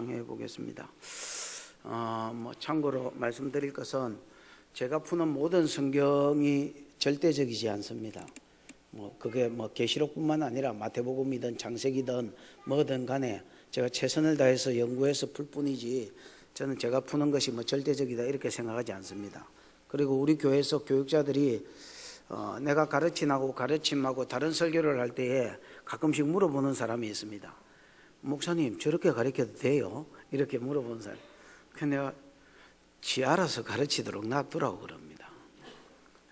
묵상해 보겠습니다. 참고로 말씀드릴 것은 제가 푸는 모든 성경이 절대적이지 않습니다. 그게 계시록뿐만 아니라 마태복음이든 창세기든 뭐든 간에 제가 최선을 다해서 연구해서 풀 뿐이지 저는 제가 푸는 것이 절대적이다 이렇게 생각하지 않습니다. 그리고 우리 교회에서 교육자들이 내가 가르침하고 다른 설교를 할 때에 가끔씩 물어보는 사람이 있습니다. 목사님 저렇게 가르쳐도 돼요? 이렇게 물어보는 사람. 그래서 내가 지 알아서 가르치도록 놔두라고 그럽니다.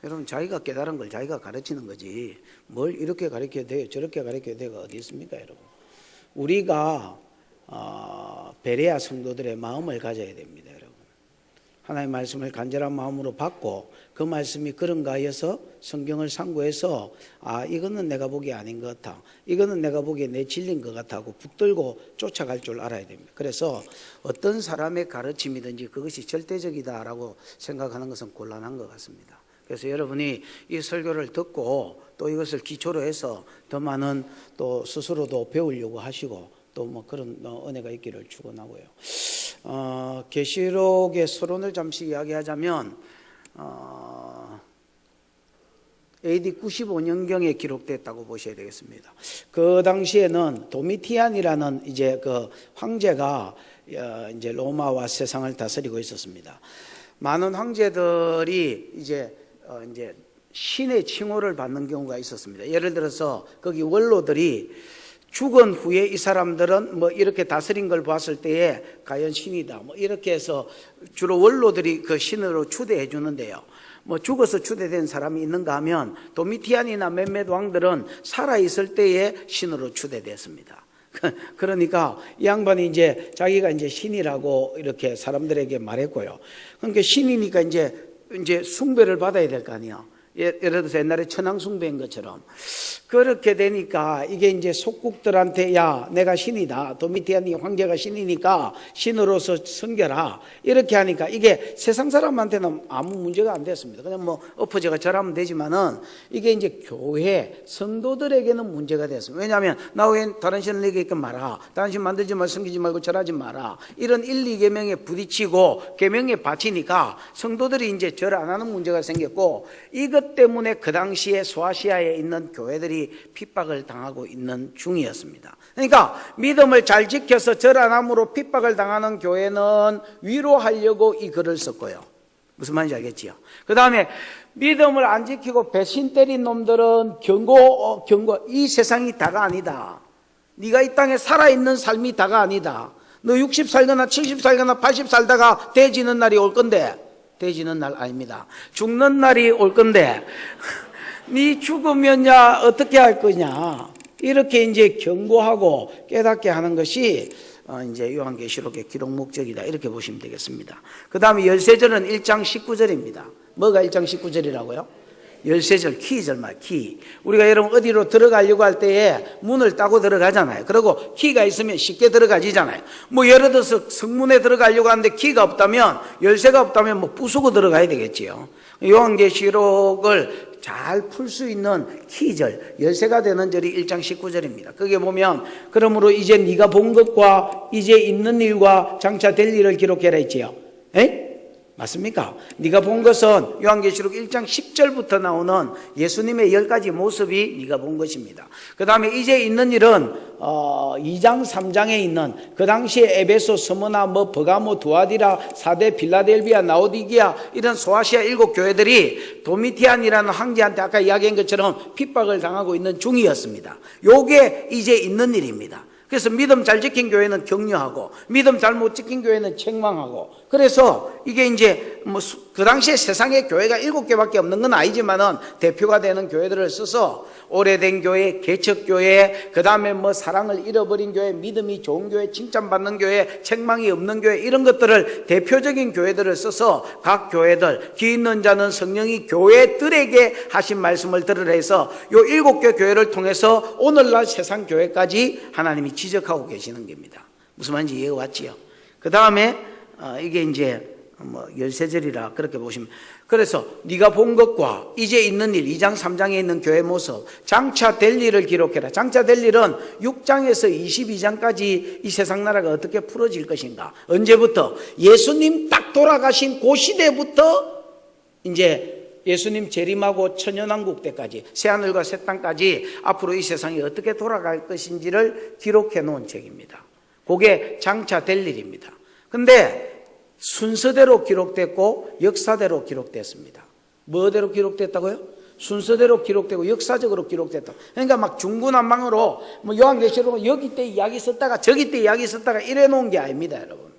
여러분 자기가 깨달은 걸 자기가 가르치는 거지 뭘 이렇게 가르쳐도 돼요 저렇게 가르쳐도 돼가 어디 있습니까 여러분. 우리가 베레아 성도들의 마음을 가져야 됩니다 여러분. 하나님의 말씀을 간절한 마음으로 받고 그 말씀이 그런가 하여서 성경을 상고해서 이거는 내가 보기에 아닌 것 같아 이거는 내가 보기에 내 진리인 것 같아 하고 붙들고 쫓아갈 줄 알아야 됩니다. 그래서 어떤 사람의 가르침이든지 그것이 절대적이다라고 생각하는 것은 곤란한 것 같습니다. 그래서 여러분이 이 설교를 듣고 또 이것을 기초로 해서 더 많은 또 스스로도 배우려고 하시고 또 그런 은혜가 있기를 축원하고요. 계시록의 서론을 잠시 이야기하자면 AD 95년경에 기록됐다고 보셔야 되겠습니다. 그 당시에는 도미티안이라는 이제 그 황제가 이제 로마와 세상을 다스리고 있었습니다. 많은 황제들이 이제 신의 칭호를 받는 경우가 있었습니다. 예를 들어서 거기 원로들이 죽은 후에 이 사람들은 이렇게 다스린 걸 봤을 때에 과연 신이다 이렇게 해서 주로 원로들이 그 신으로 추대해 주는데요. 죽어서 추대된 사람이 있는가 하면 도미티안이나 몇몇 왕들은 살아있을 때에 신으로 추대됐습니다. 그러니까 이 양반이 이제 자기가 이제 신이라고 이렇게 사람들에게 말했고요. 그러니까 신이니까 이제 숭배를 받아야 될 거 아니야. 예를 들어서 옛날에 천황숭배인 것처럼 그렇게 되니까 이게 이제 속국들한테 야 내가 신이다 도미티안이 황제가 신이니까 신으로서 섬겨라 이렇게 하니까 이게 세상 사람한테는 아무 문제가 안 됐습니다. 그냥 엎어져가 절하면 되지만은 이게 이제 교회 성도들에게는 문제가 됐습니다. 왜냐하면 나 왜 다른 신을 얘기하니까 마라 다른 신 만들지 말고 섬기지 말고 절하지 마라 이런 1, 2계명에 부딪히고 계명에 바치니까 성도들이 이제 절 안 하는 문제가 생겼고 이것 때문에 그 당시에 소아시아에 있는 교회들이 핍박을 당하고 있는 중이었습니다. 그러니까 믿음을 잘 지켜서 절 안 함으로 핍박을 당하는 교회는 위로하려고 이 글을 썼고요. 무슨 말인지 알겠지요? 그 다음에 믿음을 안 지키고 배신 때린 놈들은 경고 이 세상이 다가 아니다. 네가 이 땅에 살아있는 삶이 다가 아니다. 너 60 살거나 70 살거나 80 살다가 돼지는 날이 올 건데 돼지는 날 아닙니다. 죽는 날이 올 건데 네 죽으면야 어떻게 할 거냐 이렇게 이제 경고하고 깨닫게 하는 것이 이제 요한계시록의 기록 목적이다 이렇게 보시면 되겠습니다. 그 다음에 열세절은 1장 19절입니다. 뭐가 1장 19절이라고요? 열세절 키절 말 키. 우리가 여러분 어디로 들어가려고 할 때에 문을 따고 들어가잖아요. 그리고 키가 있으면 쉽게 들어가지잖아요. 예를 들어서 성문에 들어가려고 하는데 키가 없다면 열쇠가 없다면 부수고 들어가야 되겠지요. 요한계시록을 잘 풀 수 있는 키절 열쇠가 되는 절이 1장 19절입니다. 거기에 보면 그러므로 이제 네가 본 것과 이제 있는 일과 장차 될 일을 기록해라 했지요. 맞습니까? 네가 본 것은 요한계시록 1장 10절부터 나오는 예수님의 10가지 모습이 네가 본 것입니다. 그 다음에 이제 있는 일은 2장 3장에 있는 그 당시에 에베소, 스무나, 버가모, 두아디라, 사데, 빌라델비아, 나오디기아 이런 소아시아 7교회들이 도미티안이라는 황제한테 아까 이야기한 것처럼 핍박을 당하고 있는 중이었습니다. 요게 이제 있는 일입니다. 그래서 믿음 잘 지킨 교회는 격려하고 믿음 잘 못 지킨 교회는 책망하고 그래서 이게 이제 그 당시에 세상에 교회가 7개밖에 없는 건 아니지만은 대표가 되는 교회들을 써서 오래된 교회, 개척교회, 그 다음에 사랑을 잃어버린 교회, 믿음이 좋은 교회, 칭찬받는 교회, 책망이 없는 교회 이런 것들을 대표적인 교회들을 써서 각 교회들 귀 있는 자는 성령이 교회들에게 하신 말씀을 들으라 해서 요 7개 교회를 통해서 오늘날 세상 교회까지 하나님이 지적하고 계시는 겁니다. 무슨 말인지 이해가 왔지요? 그 다음에 이게 이제 열세절이라 그렇게 보시면. 그래서 네가 본 것과 이제 있는 일, 2장 3장에 있는 교회 모습, 장차 될 일을 기록해라. 장차 될 일은 6장에서 22장까지 이 세상 나라가 어떻게 풀어질 것인가. 언제부터? 예수님 딱 돌아가신 그 시대부터 이제 예수님 재림하고 천년왕국 때까지, 새하늘과 새 땅까지 앞으로 이 세상이 어떻게 돌아갈 것인지를 기록해 놓은 책입니다. 그게 장차 될 일입니다. 근데 순서대로 기록됐고 역사대로 기록됐습니다. 뭐대로 기록됐다고요? 순서대로 기록되고 역사적으로 기록됐다. 그러니까 막 중구난방으로 요한계시록은 여기 때 이야기 썼다가 저기 때 이야기 썼다가 이래 놓은 게 아닙니다, 여러분.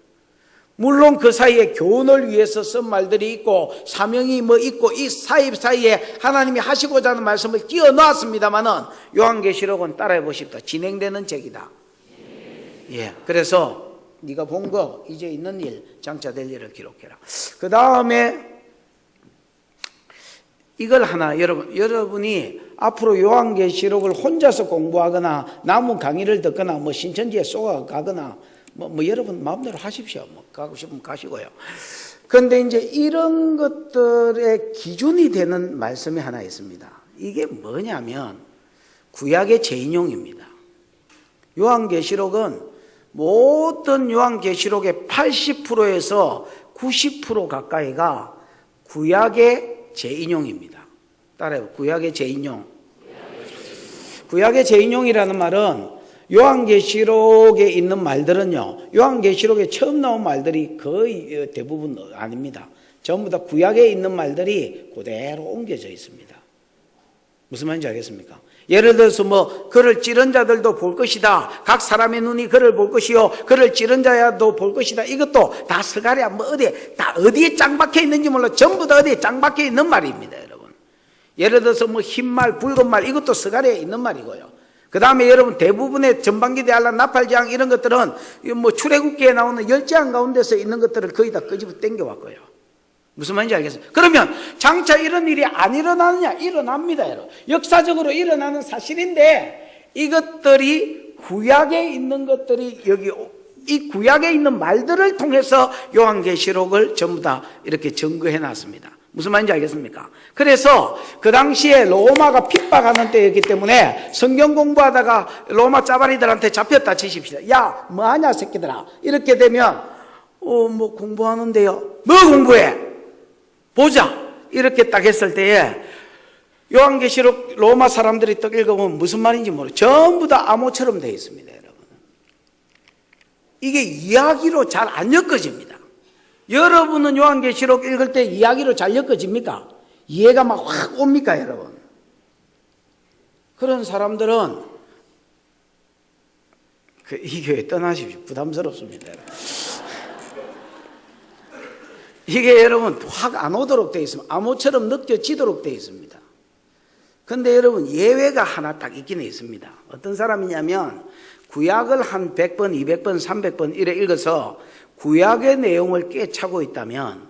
물론 그 사이에 교훈을 위해서 쓴 말들이 있고 사명이 있고 이 사이에 하나님이 하시고자 하는 말씀을 끼워 넣었습니다만은 요한계시록은 따라해 보십시오. 진행되는 책이다. 예. 그래서 네가 본 거, 이제 있는 일, 장차 될 일을 기록해라. 그 다음에 이걸 하나, 여러분이 앞으로 요한계시록을 혼자서 공부하거나 남은 강의를 듣거나 신천지에 쏘아 가거나 여러분 마음대로 하십시오. 가고 싶으면 가시고요. 그런데 이제 이런 것들의 기준이 되는 말씀이 하나 있습니다. 이게 뭐냐면 구약의 재인용입니다. 요한계시록은 모든 요한계시록의 80%에서 90% 가까이가 구약의 재인용입니다. 따라해요. 구약의 재인용. 구약의 재인용이라는 말은 요한계시록에 있는 말들은요, 요한계시록에 처음 나온 말들이 거의 대부분 아닙니다. 전부 다 구약에 있는 말들이 그대로 옮겨져 있습니다. 무슨 말인지 알겠습니까? 예를 들어서 그를 찌른 자들도 볼 것이다. 각 사람의 눈이 그를 볼 것이요. 그를 찌른 자야도 볼 것이다. 이것도 다 스가랴 어디에 짱 박혀 있는지 몰라. 전부 다 어디에 짱 박혀 있는 말입니다, 여러분. 예를 들어서 흰 말, 붉은 말, 이것도 스가랴에 있는 말이고요. 그 다음에 여러분 대부분의 전반기 대한란 나팔재앙 이런 것들은 출애굽기에 나오는 10재앙 가운데서 있는 것들을 거의 다 끄집어 당겨왔고요. 무슨 말인지 알겠어요? 그러면 장차 이런 일이 안 일어나느냐? 일어납니다, 여러분. 역사적으로 일어나는 사실인데 이것들이 구약에 있는 것들이 여기 이 구약에 있는 말들을 통해서 요한계시록을 전부 다 이렇게 증거해 놨습니다. 무슨 말인지 알겠습니까? 그래서 그 당시에 로마가 핍박하는 때였기 때문에 성경 공부하다가 로마 짜바리들한테 잡혔다 치십시다. 야, 뭐하냐 새끼들아. 이렇게 되면 공부하는데요. 뭐 공부해? 보자. 이렇게 딱 했을 때에 요한계시록 로마 사람들이 딱 읽어보면 무슨 말인지 모르고 전부 다 암호처럼 되어 있습니다, 여러분. 이게 이야기로 잘 안 엮어집니다. 여러분은 요한계시록 읽을 때 이야기로 잘 엮어집니까? 이해가 막 확 옵니까, 여러분? 그런 사람들은 이 교회 떠나십시오. 부담스럽습니다. 이게 여러분 확 안 오도록 되어 있습니다. 암호처럼 느껴지도록 되어 있습니다. 그런데 여러분 예외가 하나 딱 있긴 있습니다. 어떤 사람이냐면 구약을 한 100번, 200번, 300번 이래 읽어서 구약의 내용을 꿰차고 있다면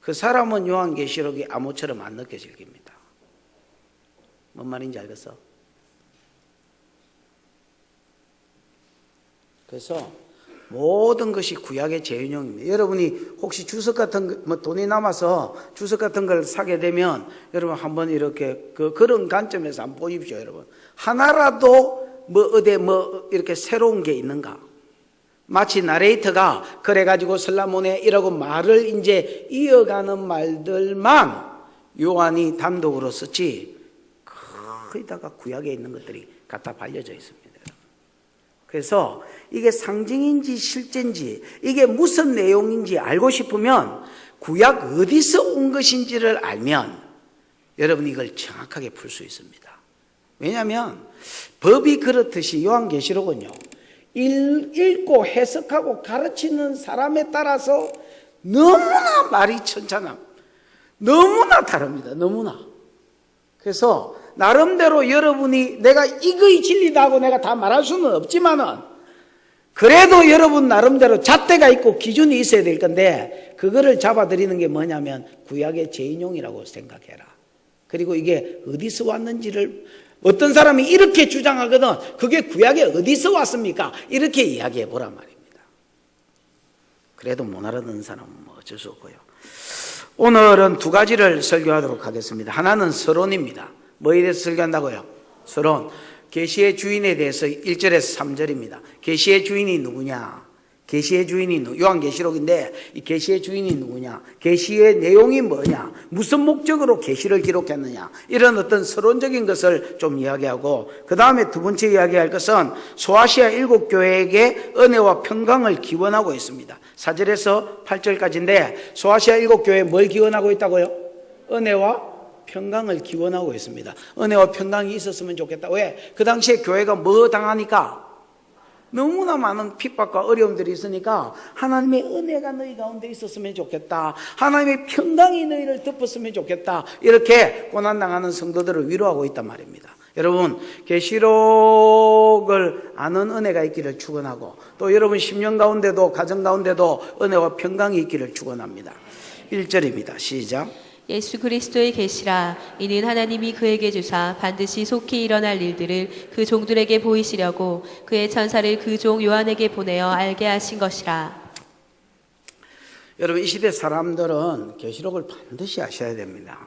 그 사람은 요한계시록이 암호처럼 안 느껴질 겁니다. 뭔 말인지 알겠어? 그래서 모든 것이 구약의 재인용입니다. 여러분이 혹시 주석 같은 돈이 남아서 주석 같은 걸 사게 되면 여러분 한번 이렇게 그런 관점에서 한번 보십시오, 여러분. 하나라도 이렇게 새로운 게 있는가? 마치 나레이터가 그래가지고 설라모네 이라고 말을 이제 이어가는 말들만 요한이 단독으로 썼지 거의 다가 구약에 있는 것들이 갖다 발려져 있습니다. 그래서 이게 상징인지 실제인지 이게 무슨 내용인지 알고 싶으면 구약 어디서 온 것인지를 알면 여러분 이걸 정확하게 풀 수 있습니다. 왜냐하면 법이 그렇듯이 요한계시록은요, 읽고 해석하고 가르치는 사람에 따라서 너무나 말이 천차남, 너무나 다릅니다. 너무나. 그래서 나름대로 여러분이 내가 이거이 진리다 하고 내가 다 말할 수는 없지만은 그래도 여러분 나름대로 잣대가 있고 기준이 있어야 될 건데 그거를 잡아드리는 게 뭐냐면 구약의 재인용이라고 생각해라. 그리고 이게 어디서 왔는지를 어떤 사람이 이렇게 주장하거든. 그게 구약에 어디서 왔습니까? 이렇게 이야기해 보란 말입니다. 그래도 못 알아듣는 사람은 뭐 어쩔 수 없고요. 오늘은 두 가지를 설교하도록 하겠습니다. 하나는 서론입니다. 뭐에 대해서 설교한다고요? 서론. 계시의 주인에 대해서 1절에서 3절입니다. 계시의 주인이 누구냐? 계시의 주인이 요한계시록인데 이 계시의 주인이 누구냐? 계시의 내용이 뭐냐? 무슨 목적으로 계시를 기록했느냐? 이런 어떤 서론적인 것을 좀 이야기하고, 그 다음에 두 번째 이야기할 것은 소아시아 7교회에게 은혜와 평강을 기원하고 있습니다. 4절에서 8절까지인데 소아시아 7교회에 뭘 기원하고 있다고요? 은혜와 평강을 기원하고 있습니다. 은혜와 평강이 있었으면 좋겠다. 왜? 그 당시에 교회가 뭐 당하니까? 너무나 많은 핍박과 어려움들이 있으니까 하나님의 은혜가 너희 가운데 있었으면 좋겠다. 하나님의 평강이 너희를 덮었으면 좋겠다. 이렇게 고난당하는 성도들을 위로하고 있단 말입니다. 여러분, 계시록을 아는 은혜가 있기를 축원하고, 또 여러분 심령 가운데도 가정 가운데도 은혜와 평강이 있기를 축원합니다. 1절입니다. 시작. 예수 그리스도의 계시라. 이는 하나님이 그에게 주사 반드시 속히 일어날 일들을 그 종들에게 보이시려고 그의 천사를 그 종 요한에게 보내어 알게 하신 것이라. 여러분, 이 시대 사람들은 계시록을 반드시 아셔야 됩니다.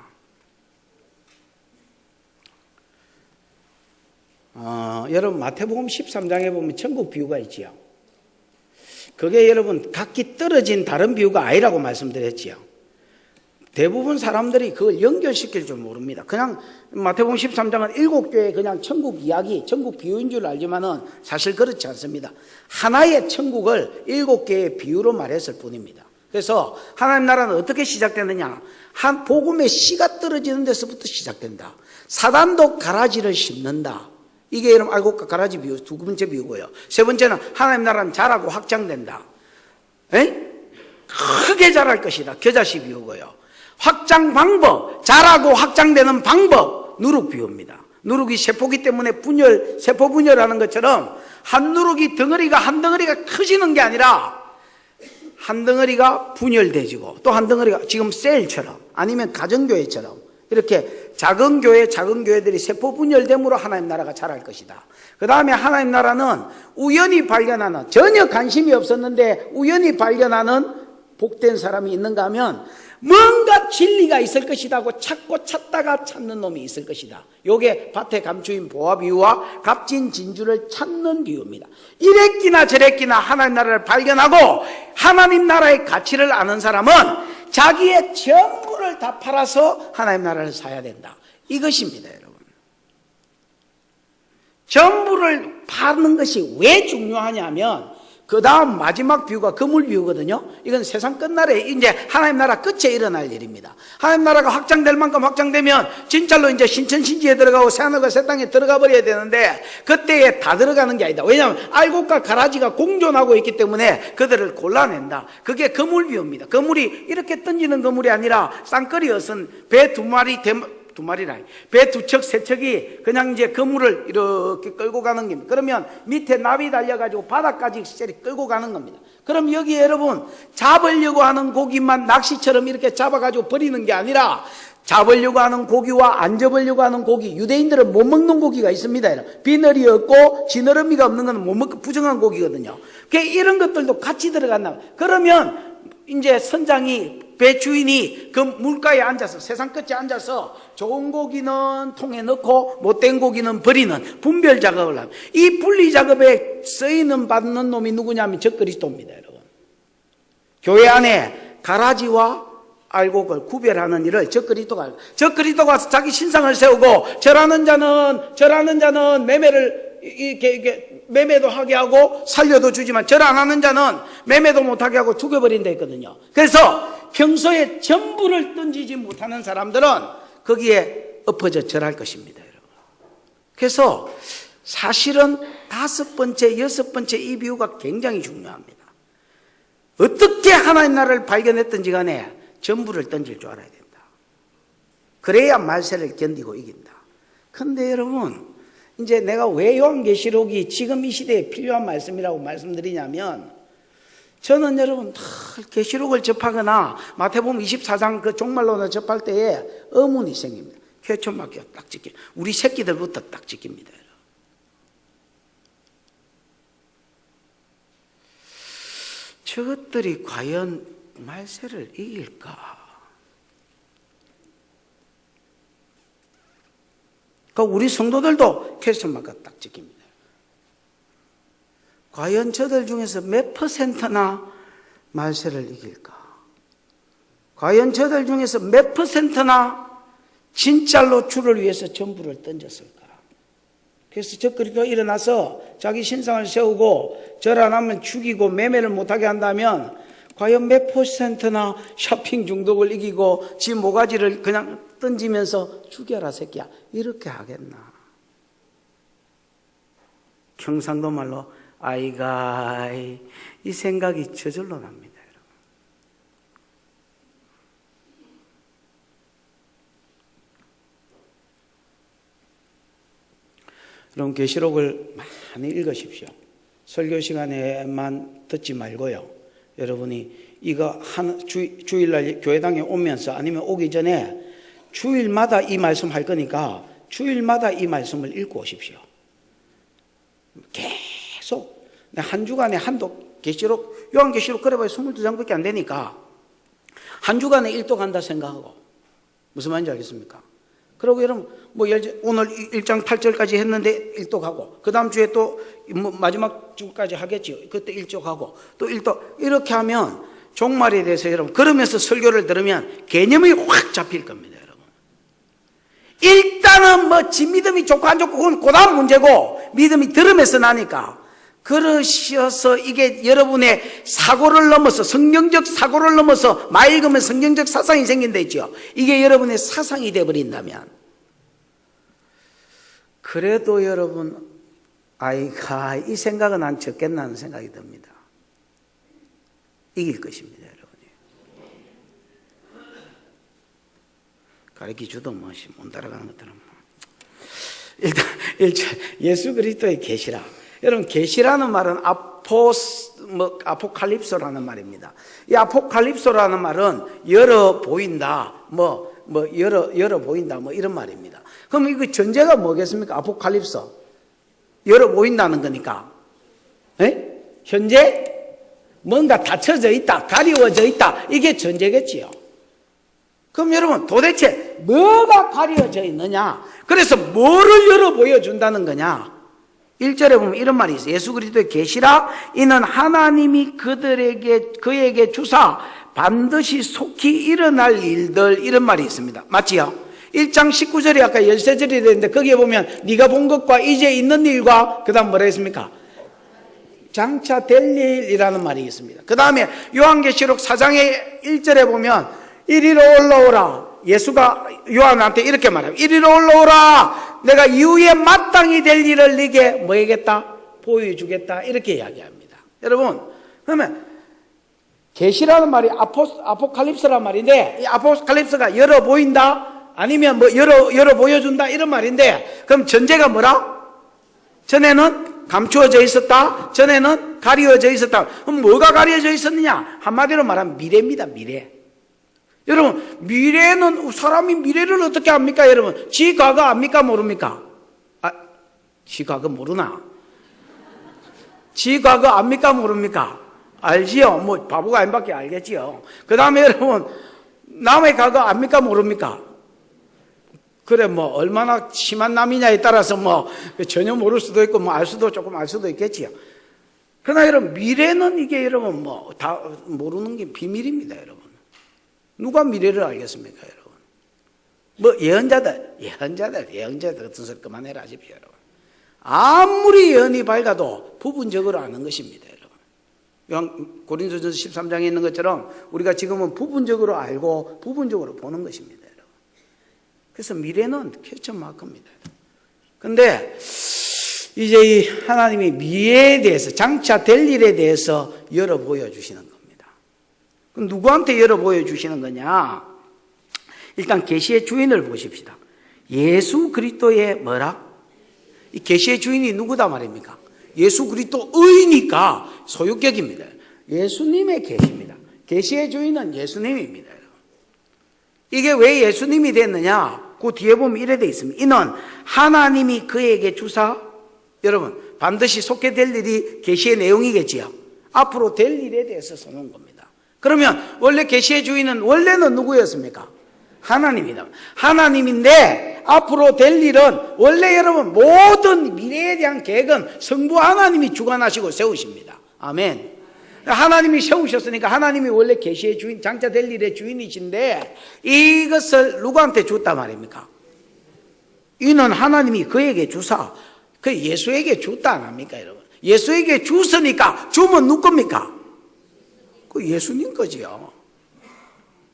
여러분, 마태복음 13장에 보면 천국 비유가 있지요. 그게 여러분 각기 떨어진 다른 비유가 아니라고 말씀드렸지요. 대부분 사람들이 그걸 연결시킬 줄 모릅니다. 그냥 마태복음 13장은 7교회 그냥 천국 이야기, 천국 비유인 줄 알지만은 사실 그렇지 않습니다. 하나의 천국을 7개의 비유로 말했을 뿐입니다. 그래서 하나님 나라는 어떻게 시작되느냐? 한 복음의 씨가 떨어지는 데서부터 시작된다. 사단도 가라지를 심는다. 이게 여러분 알고 가라지 비유 두 번째 비유고요. 세 번째는 하나님 나라는 자라고 확장된다. 크게 자랄 것이다. 겨자씨 비유고요. 확장 방법, 자라고 확장되는 방법, 누룩 비유입니다. 누룩이 세포기 때문에 세포 분열하는 것처럼 한 누룩이 한 덩어리가 커지는 게 아니라 한 덩어리가 분열돼지고, 또 한 덩어리가 지금 셀처럼 아니면 가정교회처럼 이렇게 작은 교회들이 세포 분열됨으로 하나님 나라가 자랄 것이다. 그 다음에 하나님 나라는 우연히 발견하는, 전혀 관심이 없었는데 우연히 발견하는 복된 사람이 있는가 하면 뭔가 진리가 있을 것이다 하고 찾고 찾다가 찾는 놈이 있을 것이다. 요게 밭에 감추인 보화 비유와 값진 진주를 찾는 비유입니다. 이랬기나 저랬기나 하나님 나라를 발견하고 하나님 나라의 가치를 아는 사람은 자기의 전부를 다 팔아서 하나님 나라를 사야 된다. 이것입니다, 여러분. 전부를 파는 것이 왜 중요하냐면 그 다음 마지막 비유가 그물 비유거든요. 이건 세상 끝날에 이제 하나님 나라 끝에 일어날 일입니다. 하나님 나라가 확장될 만큼 확장되면 진짜로 이제 신천신지에 들어가고 새하늘과 새 땅에 들어가 버려야 되는데 그때에 다 들어가는 게 아니다. 왜냐하면 알곡과 가라지가 공존하고 있기 때문에 그들을 골라낸다. 그게 그물 비유입니다. 그물이 이렇게 던지는 그물이 아니라 쌍끌이 어선 배 두 마리라. 배 두 척, 세 척이 그냥 이제 그물을 이렇게 끌고 가는 겁니다. 그러면 밑에 나비 달려가지고 바닥까지 끌고 가는 겁니다. 그럼 여기 여러분, 잡으려고 하는 고기만 낚시처럼 이렇게 잡아가지고 버리는 게 아니라 잡으려고 하는 고기와 안 잡으려고 하는 고기, 유대인들은 못 먹는 고기가 있습니다. 비늘이 없고 지느러미가 없는 건 못 먹고 부정한 고기거든요. 이런 것들도 같이 들어간다. 그러면 이제 선장이, 배 주인이 그 물가에 앉아서, 세상 끝에 앉아서 좋은 고기는 통에 넣고 못된 고기는 버리는 분별 작업을 합니다. 이 분리 작업에 쓰이는 받는 놈이 누구냐면 적그리스도입니다, 여러분. 교회 안에 가라지와 알곡을 구별하는 일을 적그리스도가 와서 자기 신상을 세우고 절하는 자는 매매도 하게 하고 살려도 주지만 절 안 하는 자는 매매도 못하게 하고 죽여버린다 했거든요. 그래서 평소에 전부를 던지지 못하는 사람들은 거기에 엎어져 절할 것입니다, 여러분. 그래서 사실은 5번째, 6번째 이 비유가 굉장히 중요합니다. 어떻게 하나님 나라를 발견했든지 간에 전부를 던질 줄 알아야 된다. 그래야 말세를 견디고 이긴다. 근데 여러분, 이제 내가 왜 요한계시록이 지금 이 시대에 필요한 말씀이라고 말씀드리냐면, 저는 여러분 계시록을 접하거나 마태복음 24장 그 종말론을 접할 때에 의문이 생깁니다. 회초막기가 딱 찍혀. 우리 새끼들부터 딱 찍힙니다. 저것들이 과연 말세를 이길까? 그러니까 우리 성도들도 퀘스천 마크가 딱 찍힙니다. 과연 저들 중에서 몇 퍼센트나 말세를 이길까? 과연 저들 중에서 몇 퍼센트나 진짜로 주를 위해서 전부를 던졌을까? 그래서 저 그리스도 일어나서 자기 신상을 세우고 절 안 하면 죽이고 매매를 못하게 한다면 과연 몇 퍼센트나 쇼핑 중독을 이기고 지 모가지를 그냥 던지면서 죽여라 새끼야 이렇게 하겠나? 경상도 말로 아이가이 이 생각이 저절로 납니다. 여러분 계시록을 많이 읽으십시오. 설교 시간에만 듣지 말고요. 여러분이 이거 주일날 교회당에 오면서 아니면 오기 전에 주일마다 이 말씀 할 거니까 주일마다 이 말씀을 읽고 오십시오. 계속 한 주간에 한도 계시록 요한계시록 그래봐야 22장밖에 안 되니까 한 주간에 1도 간다 생각하고 무슨 말인지 알겠습니까? 그리고 여러분 오늘 1장 8절까지 했는데 1도 가고 그 다음 주에 또 마지막 주까지 하겠지. 그때 1조 가고 또 1도 이렇게 하면 종말에 대해서 여러분 그러면서 설교를 들으면 개념이 확 잡힐 겁니다. 여러분 일단은 지 믿음이 좋고 안 좋고 그건 그 다음 문제고 믿음이 들으면서 나니까 그러셔서 이게 여러분의 사고를 넘어서 성경적 사고를 넘어서 맑으면 성경적 사상이 생긴다 했죠. 이게 여러분의 사상이 되어버린다면 그래도 여러분 아이가 이 생각은 안 적겠나 하는 생각이 듭니다. 이길 것입니다. 여러분이 가르치주도 못 따라가는 것들은 일단 예수 그리스도의 계시라. 여러분 계시라는 말은 아포칼립소라는 말입니다. 이 아포칼립소라는 말은 열어 보인다, 열어 보인다, 이런 말입니다. 그럼 이거 전제가 뭐겠습니까? 아포칼립소 열어 보인다는 거니까, 현재 뭔가 닫혀져 있다, 가리워져 있다, 이게 전제겠지요. 그럼 여러분 도대체 뭐가 가려져 있느냐? 그래서 뭐를 열어 보여준다는 거냐? 1절에 보면 이런 말이 있어요. 예수 그리스도의 계시라 이는 하나님이 그에게 주사 반드시 속히 일어날 일들 이런 말이 있습니다. 맞지요? 1장 19절이 아까 13절이 되는데 거기에 보면 네가 본 것과 이제 있는 일과 그 다음 뭐라 했습니까? 장차 될 일이라는 말이 있습니다. 그 다음에 요한계시록 4장의 1절에 보면 이리로 올라오라. 예수가 요한한테 이렇게 말해요. 이리로 올라오라. 내가 이후에 마땅히 될 일을 네게 뭐 하겠다? 보여주겠다. 이렇게 이야기합니다. 여러분 그러면 계시라는 말이 아포칼립스란 말인데 이 아포칼립스가 열어 보인다 아니면 열어 보여준다 이런 말인데 그럼 전제가 뭐라? 전에는 감추어져 있었다. 전에는 가려져 있었다. 그럼 뭐가 가려져 있었느냐? 한마디로 말하면 미래입니다. 미래. 여러분 미래는 사람이 미래를 어떻게 압니까? 여러분 지 과거 압니까? 모릅니까? 지 과거 모르나? 지 과거 압니까? 모릅니까? 알지요? 바보가 아닌밖에 알겠지요. 그 다음에 여러분 남의 과거 압니까? 모릅니까? 그래 얼마나 심한 남이냐에 따라서 전혀 모를 수도 있고 알 수도 조금 알 수도 있겠지요. 그러나 여러분 미래는 이게 여러분 다 모르는 게 비밀입니다. 여러분 누가 미래를 알겠습니까, 여러분? 예언자들 같은 소리 그만해라 하십시오, 여러분. 아무리 예언이 밝아도 부분적으로 아는 것입니다, 여러분. 고린도전서 13장에 있는 것처럼 우리가 지금은 부분적으로 알고 부분적으로 보는 것입니다, 여러분. 그래서 미래는 퀘스천 마크입니다. 근데 이제 이 하나님이 미래에 대해서 장차 될 일에 대해서 열어 보여주시는 겁니다. 그럼 누구한테 열어 보여주시는 거냐? 일단 계시의 주인을 보십시다. 예수 그리스도의 뭐라? 이 계시의 주인이 누구다 말입니까? 예수 그리스도의니까 소유격입니다. 예수님의 계시입니다. 계시의 주인은 예수님입니다. 이게 왜 예수님이 됐느냐? 그 뒤에 보면 이래 돼 있습니다. 이는 하나님이 그에게 주사 여러분 반드시 속게 될 일이 계시의 내용이겠지요. 앞으로 될 일에 대해서 써놓은 겁니다. 그러면 원래 계시의 주인은 원래는 누구였습니까? 하나님이다. 하나님인데 앞으로 될 일은 원래 여러분 모든 미래에 대한 계획은 성부 하나님이 주관하시고 세우십니다. 아멘. 하나님이 세우셨으니까 하나님이 원래 계시의 주인, 장차 될 일의 주인이신데 이것을 누구한테 줬단 말입니까? 이는 하나님이 그에게 주사 그 예수에게 줬다 안 합니까 여러분? 예수에게 줬으니까 주면 누구 겁니까? 그 예수님 거지요.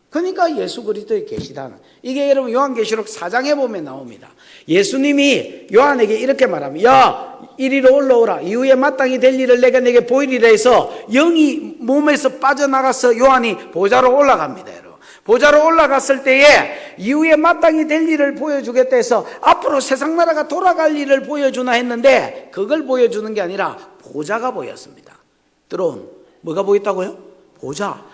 그러니까 예수 그리스도의 계시다는 이게 여러분 요한계시록 4장에 보면 나옵니다. 예수님이 요한에게 이렇게 말합니다. 야 이리로 올라오라. 이후에 마땅히 될 일을 내가 내게 보이리라 해서 영이 몸에서 빠져나가서 요한이 보좌로 올라갑니다. 여러분. 보좌로 올라갔을 때에 이후에 마땅히 될 일을 보여주겠다 해서 앞으로 세상 나라가 돌아갈 일을 보여주나 했는데 그걸 보여주는 게 아니라 보좌가 보였습니다. 들어온 뭐가 보였다고요? 보좌.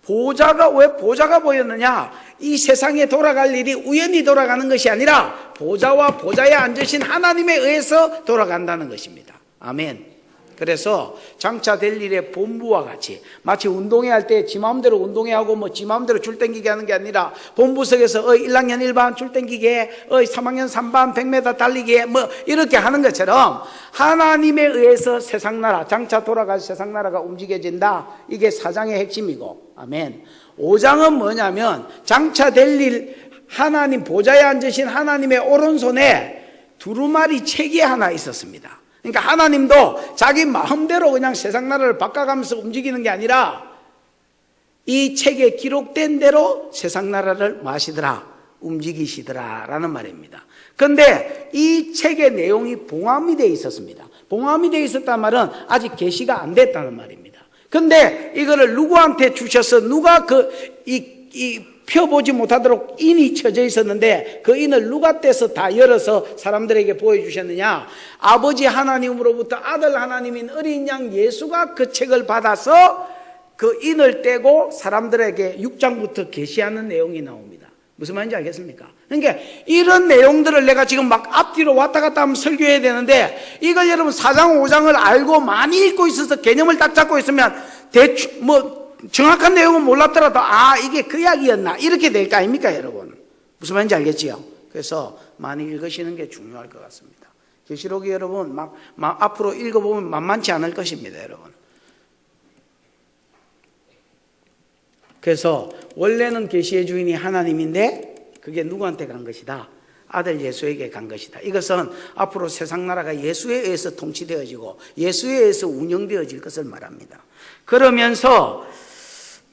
보좌가 왜 보좌가 보였느냐? 이 세상에 돌아갈 일이 우연히 돌아가는 것이 아니라 보좌와 보좌에 앉으신 하나님에 의해서 돌아간다는 것입니다. 아멘. 그래서 장차 될 일의 본부와 같이 마치 운동회 할 때 지 마음대로 운동회 하고 뭐 지 마음대로 줄 땡기게 하는 게 아니라 본부석에서 1학년 1반 줄 땡기게 3학년 3반 100m 달리기에 뭐 이렇게 하는 것처럼 하나님에 의해서 세상 나라 장차 돌아갈 세상 나라가 움직여진다. 이게 4장의 핵심이고 아멘. 5장은 뭐냐면 장차 될 일 하나님 보좌에 앉으신 하나님의 오른손에 두루마리 책이 하나 있었습니다. 그러니까 하나님도 자기 마음대로 그냥 세상 나라를 바꿔가면서 움직이는 게 아니라 이 책에 기록된 대로 세상 나라를 마시더라, 움직이시더라 라는 말입니다. 그런데 이 책의 내용이 봉함이 되어 있었습니다. 봉함이 되어 있었단 말은 아직 계시가 안 됐다는 말입니다. 그런데 이거를 누구한테 주셔서 누가 펴보지 못하도록 인이 쳐져 있었는데 그 인을 누가 떼서 다 열어서 사람들에게 보여주셨느냐? 아버지 하나님으로부터 아들 하나님인 어린 양 예수가 그 책을 받아서 그 인을 떼고 사람들에게 6장부터 계시하는 내용이 나옵니다. 무슨 말인지 알겠습니까? 그러니까 이런 내용들을 내가 지금 막 앞뒤로 왔다 갔다 하면 설교해야 되는데 이걸 여러분 4장 5장을 알고 많이 읽고 있어서 개념을 딱 잡고 있으면 대충 정확한 내용은 몰랐더라도 이게 그 이야기였나 이렇게 될 거 아닙니까 여러분? 무슨 말인지 알겠지요? 그래서 많이 읽으시는 게 중요할 것 같습니다. 계시록이 여러분 막 앞으로 읽어보면 만만치 않을 것입니다 여러분. 그래서 원래는 계시의 주인이 하나님인데 그게 누구한테 간 것이다? 아들 예수에게 간 것이다. 이것은 앞으로 세상 나라가 예수에 의해서 통치되어지고 예수에 의해서 운영되어질 것을 말합니다. 그러면서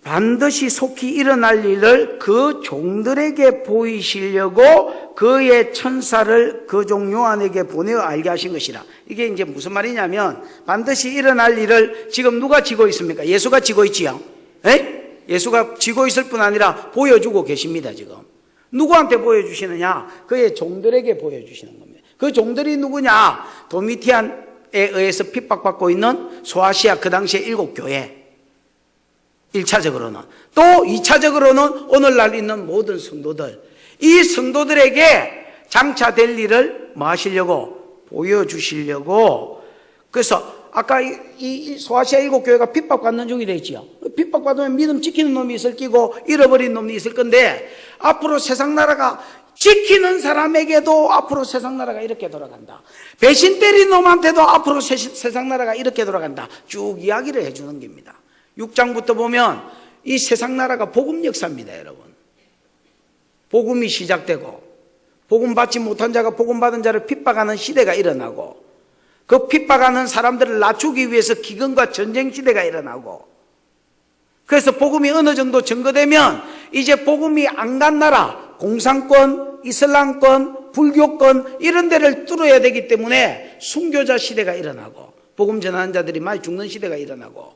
반드시 속히 일어날 일을 그 종들에게 보이시려고 그의 천사를 그 종 요한에게 보내어 알게 하신 것이라. 이게 이제 무슨 말이냐면 반드시 일어날 일을 지금 누가 지고 있습니까? 예수가 지고 있지요. 예수가 지고 있을 뿐 아니라 보여주고 계십니다 지금. 누구한테 보여주시느냐? 그의 종들에게 보여주시는 겁니다. 그 종들이 누구냐? 도미티안에 의해서 핍박받고 있는 소아시아 그 당시에 7교회 1차적으로는 또 2차적으로는 오늘날 있는 모든 성도들 이 성도들에게 장차 될 일을 뭐 하시려고? 보여주시려고. 그래서 아까 이 소아시아 7교회가 핍박받는 중이 되지요. 핍박받으면 믿음 지키는 놈이 있을 끼고 잃어버린 놈이 있을 건데 앞으로 세상 나라가 지키는 사람에게도 앞으로 세상 나라가 이렇게 돌아간다. 배신 때린 놈한테도 앞으로 세상 나라가 이렇게 돌아간다. 쭉 이야기를 해주는 겁니다. 6장부터 보면 이 세상 나라가 복음 역사입니다 여러분. 복음이 시작되고 복음 받지 못한 자가 복음 받은 자를 핍박하는 시대가 일어나고 그 핍박하는 사람들을 낮추기 위해서 기근과 전쟁 시대가 일어나고 그래서 복음이 어느 정도 증거되면 이제 복음이 안 간 나라 공산권, 이슬람권, 불교권 이런 데를 뚫어야 되기 때문에 순교자 시대가 일어나고 복음 전하는 자들이 많이 죽는 시대가 일어나고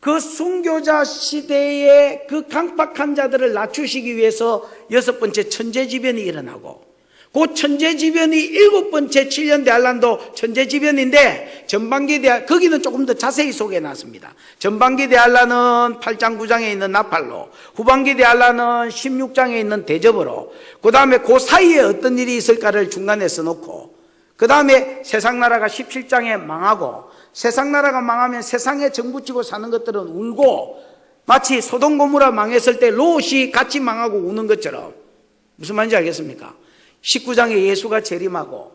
그 순교자 시대의 그 강팍한 자들을 낮추시기 위해서 6번째 천재지변이 일어나고 그 천재지변이 7번째 7년 대환란도 천재지변인데 전반기 대환 거기는 조금 더 자세히 소개해놨습니다. 전반기 대환란은 8장 9장에 있는 나팔로 후반기 대환란은 16장에 있는 대접으로 그 다음에 그 사이에 어떤 일이 있을까를 중간에 써놓고 그 다음에 세상 나라가 17장에 망하고 세상 나라가 망하면 세상에 정부치고 사는 것들은 울고, 마치 소돔 고모라 망했을 때 롯이 같이 망하고 우는 것처럼. 무슨 말인지 알겠습니까? 19장에 예수가 재림하고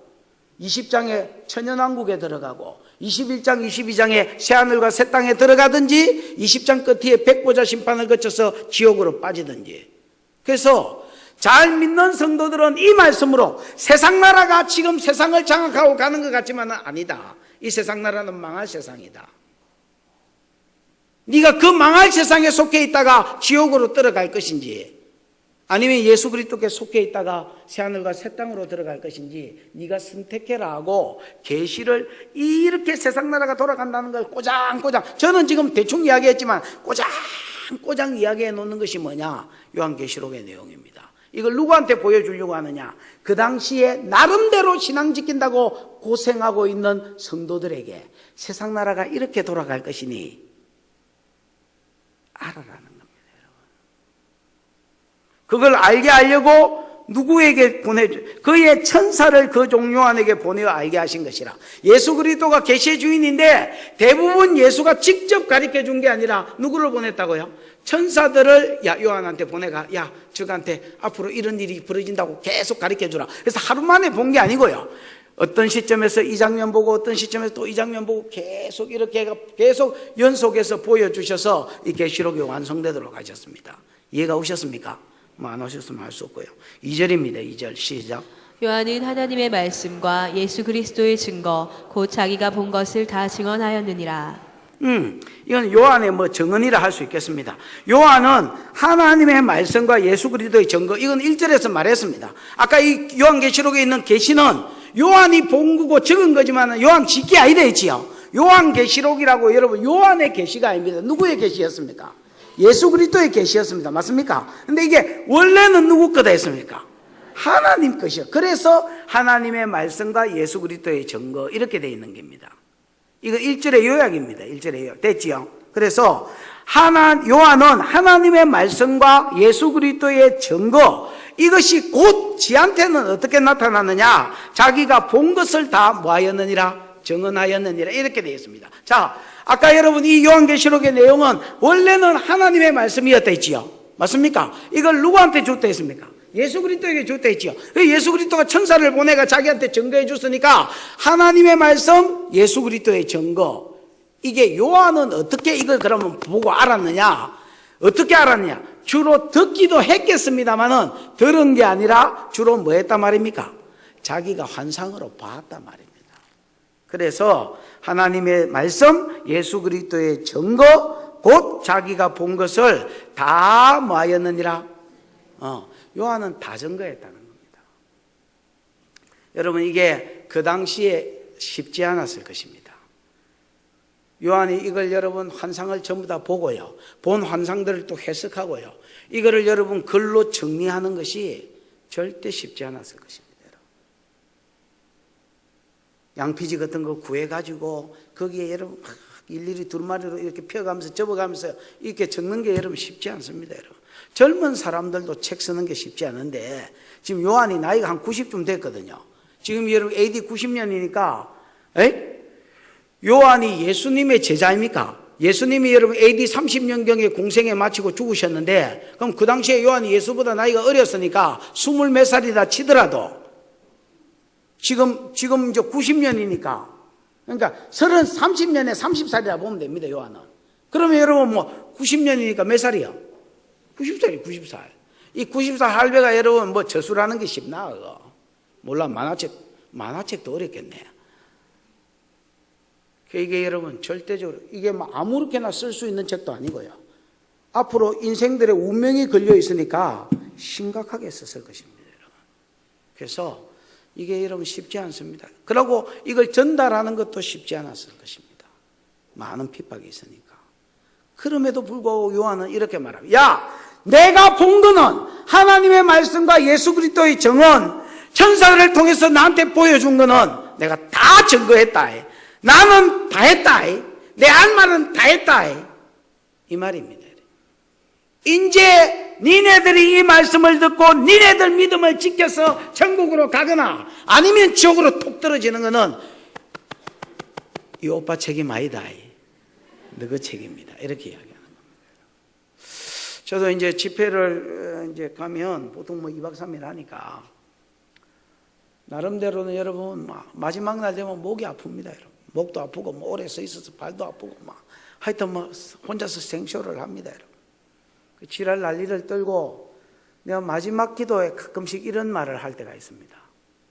20장에 천연왕국에 들어가고 21장 22장에 새하늘과 새 땅에 들어가든지 20장 끝에 백보자 심판을 거쳐서 지옥으로 빠지든지. 그래서 잘 믿는 성도들은 이 말씀으로 세상 나라가 지금 세상을 장악하고 가는 것 같지만은 아니다. 이 세상 나라는 망할 세상이다. 네가 그 망할 세상에 속해 있다가 지옥으로 들어갈 것인지, 아니면 예수 그리스도께 속해 있다가 새하늘과 새 땅으로 들어갈 것인지 네가 선택해라 하고 계시를, 이렇게 세상 나라가 돌아간다는 걸 꼬장꼬장, 저는 지금 대충 이야기했지만 꼬장꼬장 이야기해 놓는 것이 뭐냐? 요한계시록의 내용입니다. 이걸 누구한테 보여주려고 하느냐? 그 당시에 나름대로 신앙 지킨다고 고생하고 있는 성도들에게 세상 나라가 이렇게 돌아갈 것이니 알아라는 겁니다, 여러분. 그걸 알게 하려고 누구에게 그의 천사를 그 종 요한에게 보내어 알게 하신 것이라. 예수 그리스도가 계시의 주인인데 대부분 예수가 직접 가르쳐 준 게 아니라 누구를 보냈다고요? 천사들을 요한한테 보내가, 저한테 앞으로 이런 일이 벌어진다고 계속 가르쳐 주라. 그래서 하루 만에 본 게 아니고요. 어떤 시점에서 이 장면 보고 어떤 시점에서 또 이 장면 보고 계속 이렇게 계속 연속해서 보여주셔서 이 계시록이 완성되도록 하셨습니다. 이해가 오셨습니까? 안 오셨으면 할 수 없고요. 2절입니다. 2절 시작. 요한은 하나님의 말씀과 예수 그리스도의 증거 곧 자기가 본 것을 다 증언하였느니라. 이건 요한의 증언이라 할 수 있겠습니다. 요한은 하나님의 말씀과 예수 그리스도의 증거, 이건 1절에서 말했습니다. 아까 이 요한계시록에 있는 계시는 요한이 본 거고 적은 거지만 요한 짓기 아니다 했지요. 요한계시록이라고 여러분 요한의 계시가 아닙니다. 누구의 계시였습니까? 예수 그리스도의 계시였습니다. 맞습니까? 근데 이게 원래는 누구 거다 했습니까? 하나님 것이요. 그래서 하나님의 말씀과 예수 그리스도의 증거, 이렇게 되어 있는 겁니다. 이거 1절의 요약입니다. 1절의 요약. 됐지요? 그래서 요한은 하나님의 말씀과 예수 그리스도의 증거, 이것이 곧 지한테는 어떻게 나타나느냐? 자기가 본 것을 다 뭐하였느니라? 증언하였느니라. 이렇게 되어 있습니다. 자, 아까 여러분 이 요한계시록의 내용은 원래는 하나님의 말씀이었다 했지요. 맞습니까? 이걸 누구한테 줬다 했습니까? 예수 그리스도에게 줬다 했지요. 예수 그리스도가 천사를 보내가 자기한테 증거해 줬으니까 하나님의 말씀, 예수 그리스도의 증거. 이게 요한은 어떻게 이걸 그러면 보고 알았느냐? 어떻게 알았느냐? 주로 듣기도 했겠습니다만은 들은 게 아니라 주로 뭐 했단 말입니까? 자기가 환상으로 봤단 말입니다. 그래서 하나님의 말씀, 예수 그리스도의 증거, 곧 자기가 본 것을 다 뭐하였느니라? 요한은 다 증거했다는 겁니다. 여러분, 이게 그 당시에 쉽지 않았을 것입니다. 요한이 이걸 여러분 환상을 전부 다 보고요, 본 환상들을 또 해석하고요, 이거를 여러분 글로 정리하는 것이 절대 쉽지 않았을 것입니다. 양피지 같은 거 구해가지고 거기에 여러분 막 일일이 두루마리로 이렇게 펴가면서 접어가면서 이렇게 적는 게 여러분 쉽지 않습니다. 여러분, 젊은 사람들도 책 쓰는 게 쉽지 않은데 지금 요한이 나이가 한 90쯤 됐거든요. 지금 여러분 AD 90년이니까 요한이 예수님의 제자입니까? 예수님이 여러분 AD 30년경에 공생에 마치고 죽으셨는데, 그럼 그 당시에 요한이 예수보다 나이가 어렸으니까 20몇 살이다 치더라도 지금 이제 90년이니까, 그러니까 30년에 30살이라 보면 됩니다, 요한은. 그러면 여러분 90년이니까 몇 살이요? 90살이 90살. 이 90살 할배가 여러분 저술하는 게 쉽나, 그거? 몰라, 만화책도 어렵겠네. 이게 여러분 절대적으로 이게 아무렇게나 쓸 수 있는 책도 아니고요. 앞으로 인생들의 운명이 걸려 있으니까 심각하게 썼을 것입니다, 여러분. 그래서 이게 여러분 쉽지 않습니다. 그리고 이걸 전달하는 것도 쉽지 않았을 것입니다. 많은 핍박이 있으니까. 그럼에도 불구하고 요한은 이렇게 말합니다. 내가 본 거는 하나님의 말씀과 예수 그리스도의 증언, 천사를 통해서 나한테 보여준 거는 내가 다 증거했다. 나는 다 했다. 내 할 말은 다 했다. 이 말입니다. 이제 니네들이 이 말씀을 듣고 니네들 믿음을 지켜서 천국으로 가거나 아니면 지옥으로 톡 떨어지는 것은 이 오빠 책임 아니다. 너그 책임이다. 이렇게 이야기하는 겁니다. 저도 이제 집회를 이제 가면 보통 뭐 2박 3일 하니까 나름대로는 여러분 마지막 날 되면 목이 아픕니다. 여러분. 목도 아프고 뭐 오래 서 있어서 발도 아프고 막 하여튼 뭐 혼자서 생쇼를 합니다. 여러분. 그 지랄 난리를 떨고 내가 마지막 기도에 가끔씩 이런 말을 할 때가 있습니다.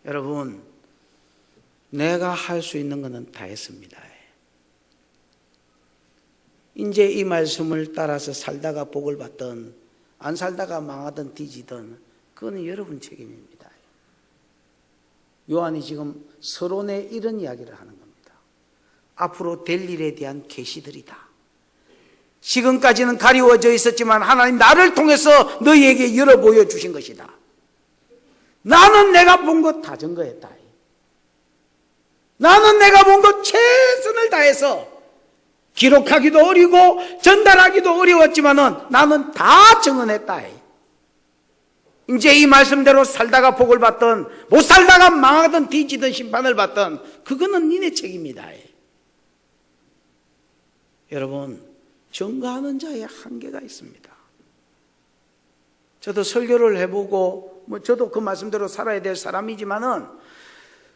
여러분, 내가 할 수 있는 것은 다 했습니다. 이제 이 말씀을 따라서 살다가 복을 받든 안 살다가 망하든 뒤지든 그거는 여러분 책임입니다. 요한이 지금 서론에 이런 이야기를 하는 겁니다. 앞으로 될 일에 대한 계시들이다. 지금까지는 가리워져 있었지만 하나님 나를 통해서 너희에게 열어 보여주신 것이다. 나는 내가 본 것 다 증거했다. 나는 내가 본 것 최선을 다해서 기록하기도 어리고 전달하기도 어려웠지만은 나는 다 증언했다. 이제 이 말씀대로 살다가 복을 받든 못 살다가 망하든 뒤지든 심판을 받든 그거는 니네 책임이다. 여러분, 증거하는 자의 한계가 있습니다. 저도 설교를 해보고 뭐 저도 그 말씀대로 살아야 될 사람이지만은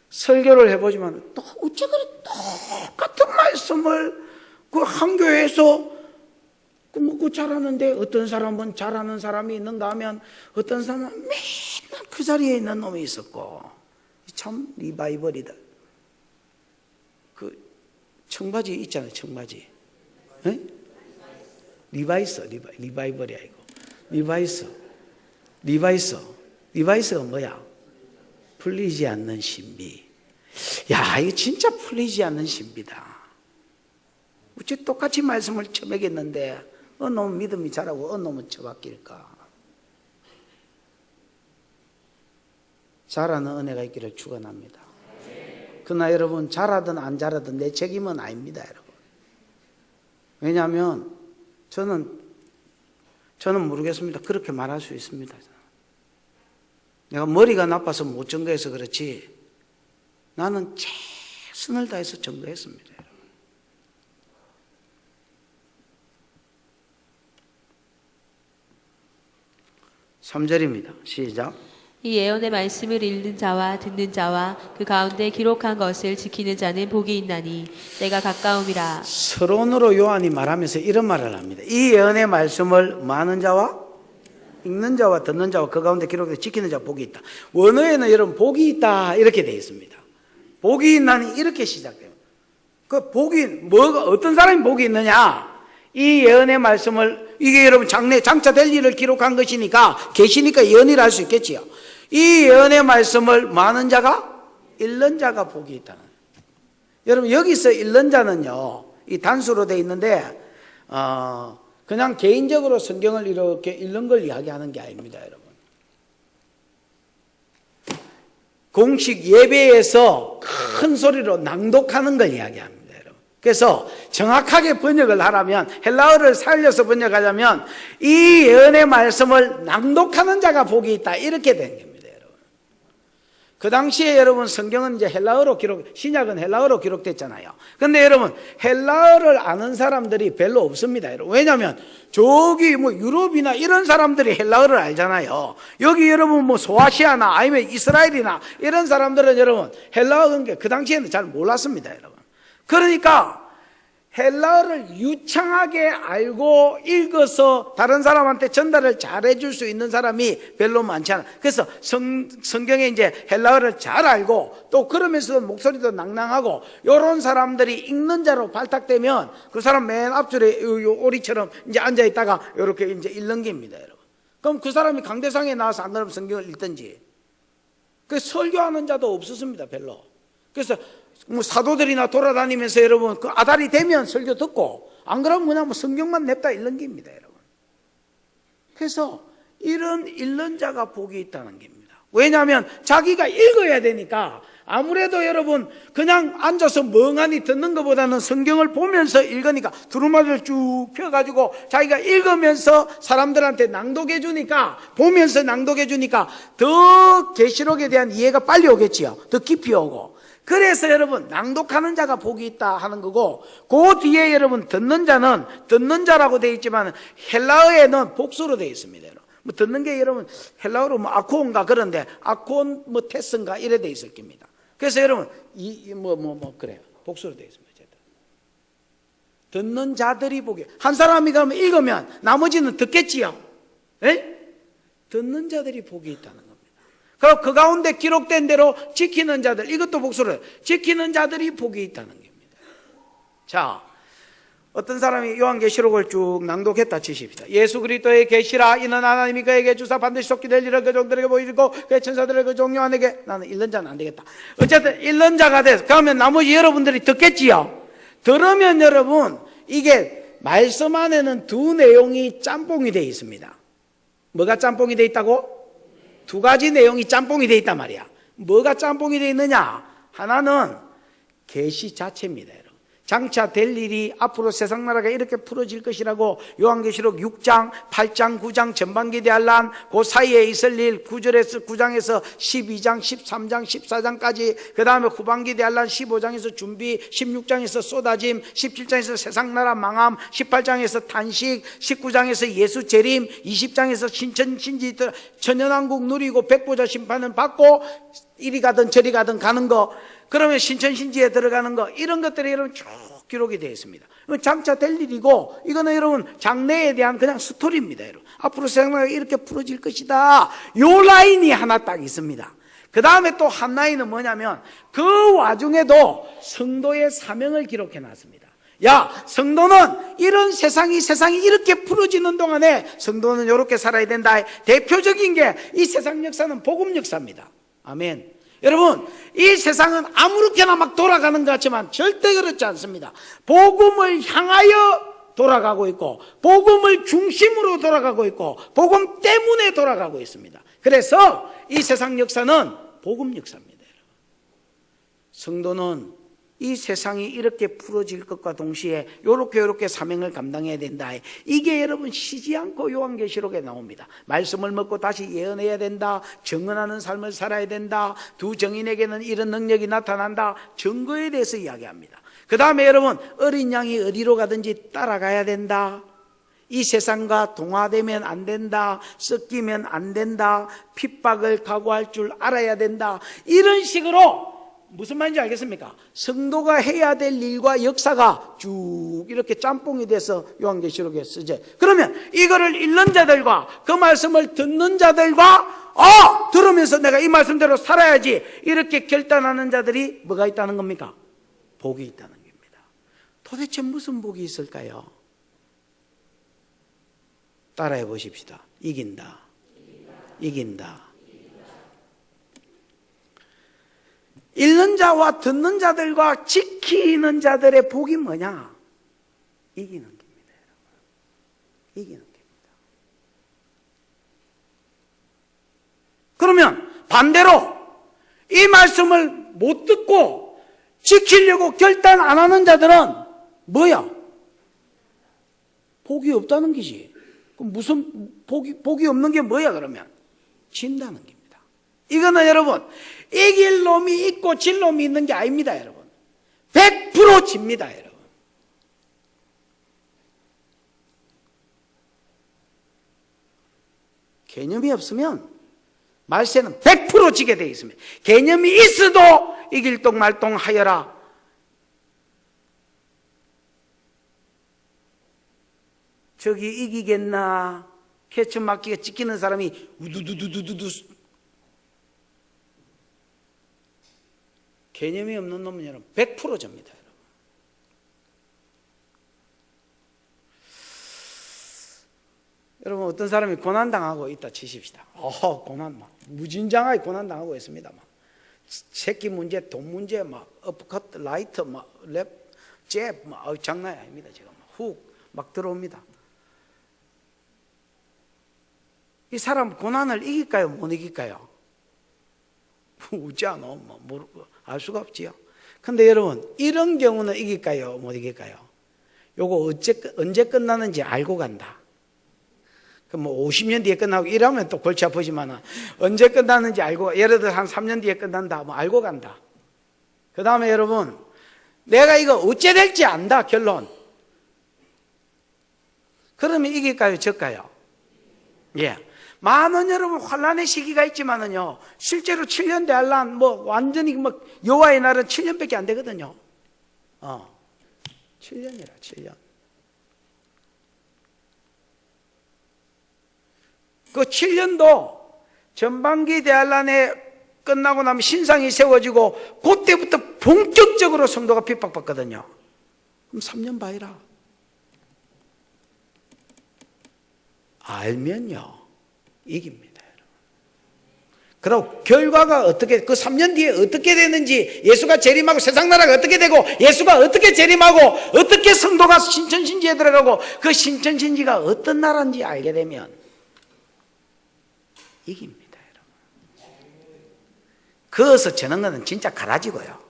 설교를 해보지만 또 어째 그래 똑같은 말씀을 그 한 교회에서 그 잘하는데 어떤 사람은 잘하는 사람이 있는가 하면 어떤 사람은 맨날 그 자리에 있는 놈이 있었고 참 리바이벌이다. 그 청바지 있잖아요. 청바지. 에? 리바이벌이 아니고 리바이스가 뭐야? 풀리지 않는 신비. 야, 이거 진짜 풀리지 않는 신비다. 어째 똑같이 말씀을 쳐먹였는데 어느 놈은 믿음이 자라고 어느 놈은 쳐바뀔까? 자라는 은혜가 있기를 축원합니다. 그러나 여러분, 자라든 안 자라든 내 책임은 아닙니다, 여러분. 왜냐하면 저는 모르겠습니다. 그렇게 말할 수 있습니다. 내가 머리가 나빠서 못 증거해서 그렇지 나는 최선을 다해서 증거했습니다. 여러분. 3절입니다. 시작. 이 예언의 말씀을 읽는 자와 듣는 자와 그 가운데 기록한 것을 지키는 자는 복이 있나니 내가 가까움이라. 서론으로 요한이 말하면서 이런 말을 합니다. 이 예언의 말씀을 많은 자와 읽는 자와 듣는 자와 그 가운데 기록돼 지키는 자 복이 있다. 원어에는 여러분 복이 있다 이렇게 되어 있습니다. 복이 있나니 이렇게 시작돼요. 그 복이 뭐가 어떤 사람이 복이 있느냐? 이 예언의 말씀을 이게 여러분 장차 될 일을 기록한 것이니까 계시니까 예언이라 할 수 있겠지요. 이 예언의 말씀을 많은 자가 읽는 자가 복이 있다는. 여러분 여기서 읽는 자는요 이 단수로 되어 있는데 그냥 개인적으로 성경을 이렇게 읽는 걸 이야기하는 게 아닙니다, 여러분. 공식 예배에서 큰 소리로 낭독하는 걸 이야기합니다. 그래서 정확하게 번역을 하라면 헬라어를 살려서 번역하자면 이 예언의 말씀을 낭독하는 자가 복이 있다 이렇게 된 겁니다, 여러분. 그 당시에 여러분 성경은 이제 헬라어로 신약은 헬라어로 기록됐잖아요. 그런데 여러분 헬라어를 아는 사람들이 별로 없습니다, 여러분. 왜냐하면 저기 뭐 유럽이나 이런 사람들이 헬라어를 알잖아요. 여기 여러분 뭐 소아시아나 아니면 이스라엘이나 이런 사람들은 여러분 헬라어 그 당시에는 잘 몰랐습니다, 여러분. 그러니까 헬라어를 유창하게 알고 읽어서 다른 사람한테 전달을 잘해 줄 수 있는 사람이 별로 많지 않아. 그래서 성경에 이제 헬라어를 잘 알고 또 그러면서도 목소리도 낭낭하고 이런 사람들이 읽는 자로 발탁되면 그 사람 맨 앞줄에 오리처럼 이제 앉아 있다가 이렇게 이제 읽는 겁니다, 여러분. 그럼 그 사람이 강대상에 나와서 안 그러면 성경을 읽든지. 그 설교하는 자도 없었습니다, 별로. 그래서 뭐 사도들이나 돌아다니면서 여러분 그 아달이 되면 설교 듣고 안 그러면 그냥 뭐 성경만 냅다 읽는 겁니다, 여러분. 그래서 이런 읽는 자가 복이 있다는 겁니다. 왜냐하면 자기가 읽어야 되니까 아무래도 여러분 그냥 앉아서 멍하니 듣는 것보다는 성경을 보면서 읽으니까 두루마리를 쭉 펴가지고 자기가 읽으면서 사람들한테 낭독해 주니까 보면서 낭독해 주니까 더 계시록에 대한 이해가 빨리 오겠지요. 더 깊이 오고. 그래서 여러분 낭독하는 자가 복이 있다 하는 거고, 그 뒤에 여러분 듣는 자는, 듣는 자라고 되어 있지만 헬라어에는 복수로 되어 있습니다. 뭐 듣는 게 여러분 헬라어로 뭐 아코온가 그런데 아코온 뭐 테스인가 이래 되어 있을 겁니다. 그래서 여러분 그래요. 복수로 되어 있습니다. 듣는 자들이 복이, 한 사람이 그러면 읽으면 나머지는 듣겠지요. 에? 듣는 자들이 복이 있다는 겁니다. 그리고 그 가운데 기록된 대로 지키는 자들, 이것도 복수로, 지키는 자들이 복이 있다는 겁니다. 자, 어떤 사람이 요한계시록을 쭉 낭독했다 치십시다. 예수 그리스도의 계시라, 이는 하나님이 그에게 주사 반드시 속히 될 일을 그 종들에게 보이시고 그의 천사들을 그 종 요한에게, 나는 읽는 자는 안 되겠다. 어쨌든 읽는 자가 돼서 그러면 나머지 여러분들이 듣겠지요. 들으면 여러분, 이게 말씀 안에는 두 내용이 짬뽕이 되어 있습니다. 뭐가 짬뽕이 되어 있다고? 두 가지 내용이 짬뽕이 되어 있단 말이야. 뭐가 짬뽕이 되어 있느냐? 하나는 계시 자체입니다. 장차 될 일이 앞으로 세상 나라가 이렇게 풀어질 것이라고 요한계시록 6장, 8장, 9장 전반기 대환란, 그 사이에 있을 일 9장에서 12장, 13장, 14장까지, 그 다음에 후반기 대환란 15장에서 준비, 16장에서 쏟아짐, 17장에서 세상 나라 망함, 18장에서 탄식, 19장에서 예수 재림, 20장에서 신천신지 천연왕국 누리고 백보자 심판을 받고 이리 가든 저리 가든 가는 거, 그러면 신천신지에 들어가는 거, 이런 것들이 여러분 쭉 기록이 되어 있습니다. 장차 될 일이고, 이거는 여러분 장래에 대한 그냥 스토리입니다. 여러분 앞으로 세상나라가 이렇게 풀어질 것이다, 요 라인이 하나 딱 있습니다. 그 다음에 또 한 라인은 뭐냐면 그 와중에도 성도의 사명을 기록해 놨습니다. 야, 성도는 이런 세상이 이렇게 풀어지는 동안에 성도는 이렇게 살아야 된다. 대표적인 게 이 세상 역사는 복음 역사입니다. 아멘. 여러분, 이 세상은 아무렇게나 막 돌아가는 것 같지만 절대 그렇지 않습니다. 복음을 향하여 돌아가고 있고, 복음을 중심으로 돌아가고 있고, 복음 때문에 돌아가고 있습니다. 그래서 이 세상 역사는 복음 역사입니다. 성도는 이 세상이 이렇게 풀어질 것과 동시에 요렇게 사명을 감당해야 된다. 이게 여러분 쉬지 않고 요한계시록에 나옵니다. 말씀을 먹고 다시 예언해야 된다. 정언하는 삶을 살아야 된다. 두 정인에게는 이런 능력이 나타난다. 증거에 대해서 이야기합니다. 그 다음에 여러분, 어린 양이 어디로 가든지 따라가야 된다. 이 세상과 동화되면 안 된다. 섞이면 안 된다. 핍박을 각오할 줄 알아야 된다. 이런 식으로, 무슨 말인지 알겠습니까? 성도가 해야 될 일과 역사가 쭉 이렇게 짬뽕이 돼서 요한계시록에 쓰죠. 그러면 이거를 읽는 자들과 그 말씀을 듣는 자들과 들으면서 내가 이 말씀대로 살아야지, 이렇게 결단하는 자들이 뭐가 있다는 겁니까? 복이 있다는 겁니다. 도대체 무슨 복이 있을까요? 따라해 보십시다. 이긴다. 읽는 자와 듣는 자들과 지키는 자들의 복이 뭐냐? 이기는 겁니다. 이기는 겁니다. 그러면 반대로 이 말씀을 못 듣고 지키려고 결단 안 하는 자들은 뭐야? 복이 없다는 거지. 그럼 무슨 복이 없는 게 뭐야 그러면? 진다는 겁니다. 이거는 여러분 이길 놈이 있고 질 놈이 있는 게 아닙니다. 여러분 100% 집니다. 여러분 개념이 없으면 말세는 100% 지게 되어 있습니다. 개념이 있어도 이길동 말동 하여라. 저기 이기겠나? 캐쳐 맞기가 찍히는 사람이 우두두두두두. 개념이 없는 놈은 여러분 100% 접니다. 여러분 어떤 사람이 고난당하고 있다 치십시다. 고난 막 무진장하게 고난당하고 있습니다. 막 새끼 문제, 돈 문제, 막 어퍼컷, 라이트, 막 랩, 잽, 막 장난이 아닙니다. 지금 훅 막 들어옵니다. 이 사람 고난을 이길까요? 못 이길까요? 웃지 않아. 알 수가 없지요. 근데 여러분, 이런 경우는 이길까요? 못 이길까요? 요거 언제 끝나는지 알고 간다. 그럼 뭐 50년 뒤에 끝나고 이러면 또 골치 아프지만 언제 끝나는지 알고, 예를 들어 한 3년 뒤에 끝난다. 뭐 알고 간다. 그 다음에 여러분, 내가 이거 어째 될지 안다, 결론. 그러면 이길까요, 질까요? 예. 많은 여러분 환란의 시기가 있지만은요, 실제로 7년 대환란, 완전히 여호와의 날은 7년밖에 안 되거든요. 7년이라, 7년. 그 7년도 전반기 대환란에 끝나고 나면 신상이 세워지고, 그때부터 본격적으로 성도가 핍박받거든요. 그럼 3년 봐이라. 알면요, 이깁니다, 여러분. 그리고 결과가 어떻게, 그 3년 뒤에 어떻게 되는지, 예수가 재림하고 세상 나라가 어떻게 되고, 예수가 어떻게 재림하고, 어떻게 성도가 신천신지에 들어가고, 그 신천신지가 어떤 나라인지 알게 되면 이깁니다, 여러분. 그어서 저는 거는 진짜 가라지고요.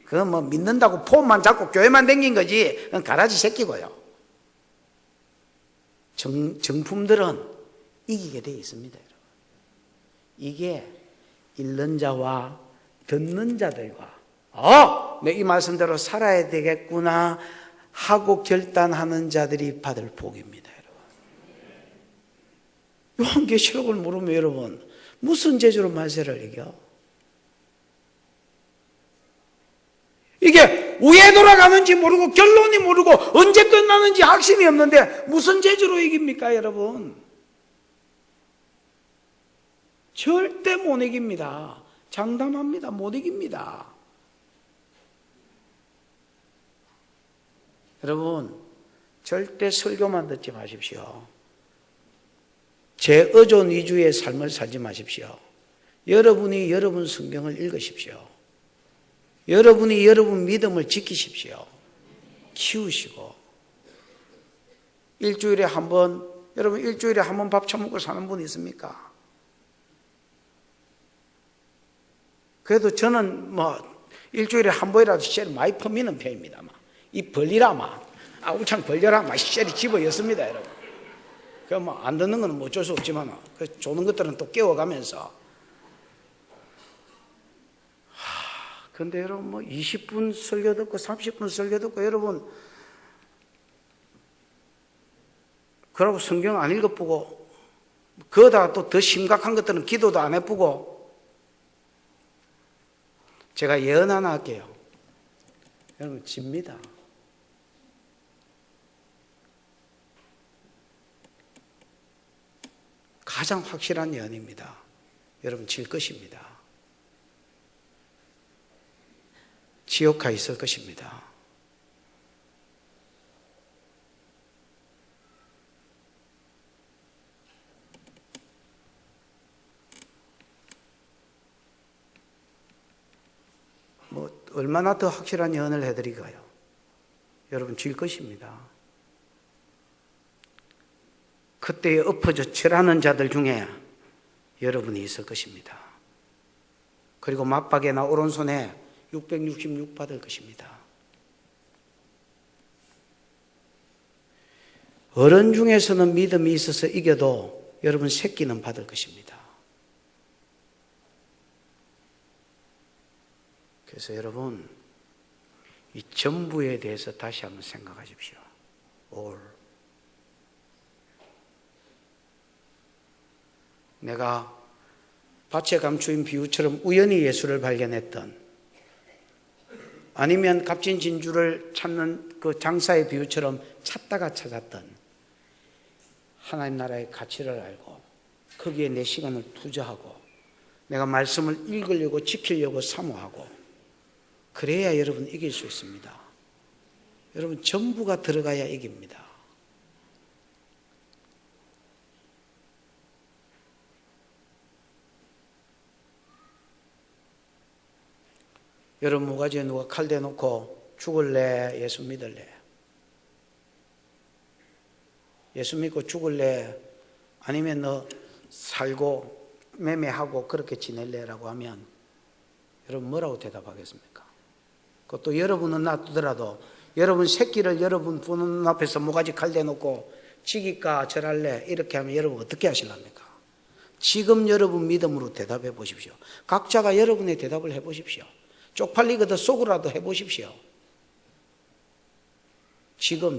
그건 믿는다고 폼만 잡고 교회만 댕긴 거지, 그건 가라지 새끼고요. 정품들은 이기게 되어 있습니다, 여러분. 이게 읽는 자와 듣는 자들과 내 이 말씀대로 살아야 되겠구나 하고 결단하는 자들이 받을 복입니다, 여러분. 요한계시록을 모르면 여러분 무슨 재주로 만세를 이겨? 이게 왜 돌아가는지 모르고 결론이 모르고 언제 끝나는지 확신이 없는데 무슨 재주로 이깁니까, 여러분? 절대 못 이깁니다. 장담합니다. 못 이깁니다. 여러분, 절대 설교만 듣지 마십시오. 제 의존 위주의 삶을 살지 마십시오. 여러분이 여러분 성경을 읽으십시오. 여러분이 여러분 믿음을 지키십시오. 키우시고. 일주일에 한 번, 여러분 일주일에 한 번 밥 처먹고 사는 분 있습니까? 그래도 저는 일주일에 한 번이라도 쉘 많이 퍼미는 편입니다. 이 벌리라 우창 벌려라 쉘이 집어였습니다, 여러분. 그 안 듣는 건 어쩔 수 없지만 그 조는 것들은 또 깨워가면서. 근데 여러분 20분 설교 듣고 30분 설교 듣고 여러분 그러고 성경 안 읽어보고 그러다가 또 더 심각한 것들은 기도도 안 해보고. 제가 예언 하나 할게요. 여러분 집니다. 가장 확실한 예언입니다. 여러분 질 것입니다. 지옥가 있을 것입니다. 얼마나 더 확실한 예언을 해드릴까요? 여러분 질 것입니다. 그때에 엎어져 절하는 자들 중에 여러분이 있을 것입니다. 그리고 맞박에나 오른손에 666 받을 것입니다. 어른 중에서는 믿음이 있어서 이겨도 여러분 새끼는 받을 것입니다. 그래서 여러분 이 전부에 대해서 다시 한번 생각하십시오. All. 내가 밭에 감추인 비유처럼 우연히 예수를 발견했던, 아니면 값진 진주를 찾는 그 장사의 비유처럼 찾다가 찾았던, 하나님 나라의 가치를 알고 거기에 내 시간을 투자하고 내가 말씀을 읽으려고 지키려고 사모하고, 그래야 여러분 이길 수 있습니다. 여러분 전부가 들어가야 이깁니다. 여러분 모가지에 누가 칼 대놓고 죽을래? 예수 믿을래? 예수 믿고 죽을래? 아니면 너 살고 매매하고 그렇게 지낼래라고 하면 여러분 뭐라고 대답하겠습니까? 그것도 여러분은 놔두더라도 여러분 새끼를 여러분 부는 앞에서 모가지 칼 대놓고 지기까 절할래? 이렇게 하면 여러분 어떻게 하실랍니까? 지금 여러분 믿음으로 대답해 보십시오. 각자가 여러분의 대답을 해 보십시오. 쪽팔리거든 속으로라도 해보십시오. 지금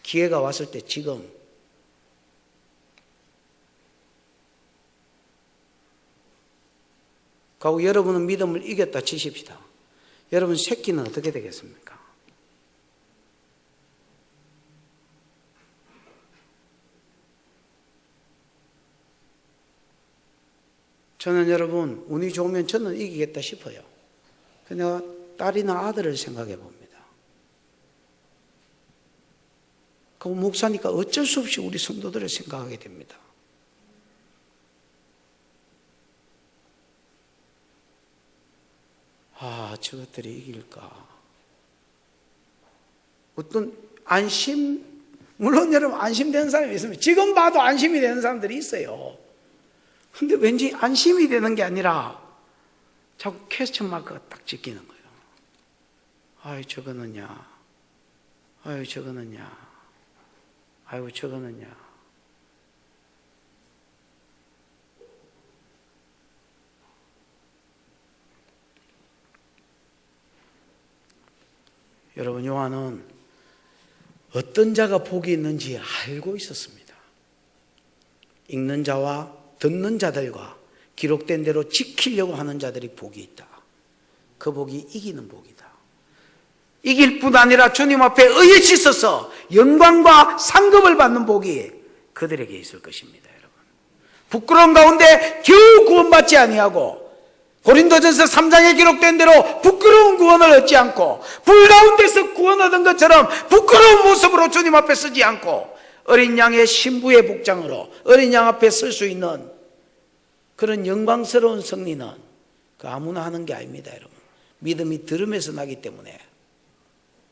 기회가 왔을 때 지금 그리고 여러분은 믿음을 이겼다 치십시다. 여러분 새끼는 어떻게 되겠습니까? 저는 여러분 운이 좋으면 저는 이기겠다 싶어요. 내가 딸이나 아들을 생각해 봅니다. 그 목사니까 어쩔 수 없이 우리 성도들을 생각하게 됩니다. 아, 저것들이 이길까? 어떤 안심, 물론 여러분 안심되는 사람이 있으면 지금 봐도 안심이 되는 사람들이 있어요. 근데 왠지 안심이 되는 게 아니라 자꾸 퀘스천 마크가 딱 찍히는 거예요. 아유, 저거는냐? 아유, 저거는냐? 아유, 저거는냐? 여러분, 요한은 어떤 자가 복이 있는지 알고 있었습니다. 읽는 자와 듣는 자들과 기록된 대로 지키려고 하는 자들이 복이 있다. 그 복이 이기는 복이다. 이길 뿐 아니라 주님 앞에 의에 있어서 영광과 상급을 받는 복이 그들에게 있을 것입니다. 여러분, 부끄러운 가운데 겨우 구원받지 아니하고 고린도전서 3장에 기록된 대로 부끄러운 구원을 얻지 않고 불 가운데서 구원 얻은 것처럼 부끄러운 모습으로 주님 앞에 서지 않고 어린 양의 신부의 복장으로 어린 양 앞에 설 수 있는 그런 영광스러운 승리는 그 아무나 하는 게 아닙니다. 여러분, 믿음이 들음에서 나기 때문에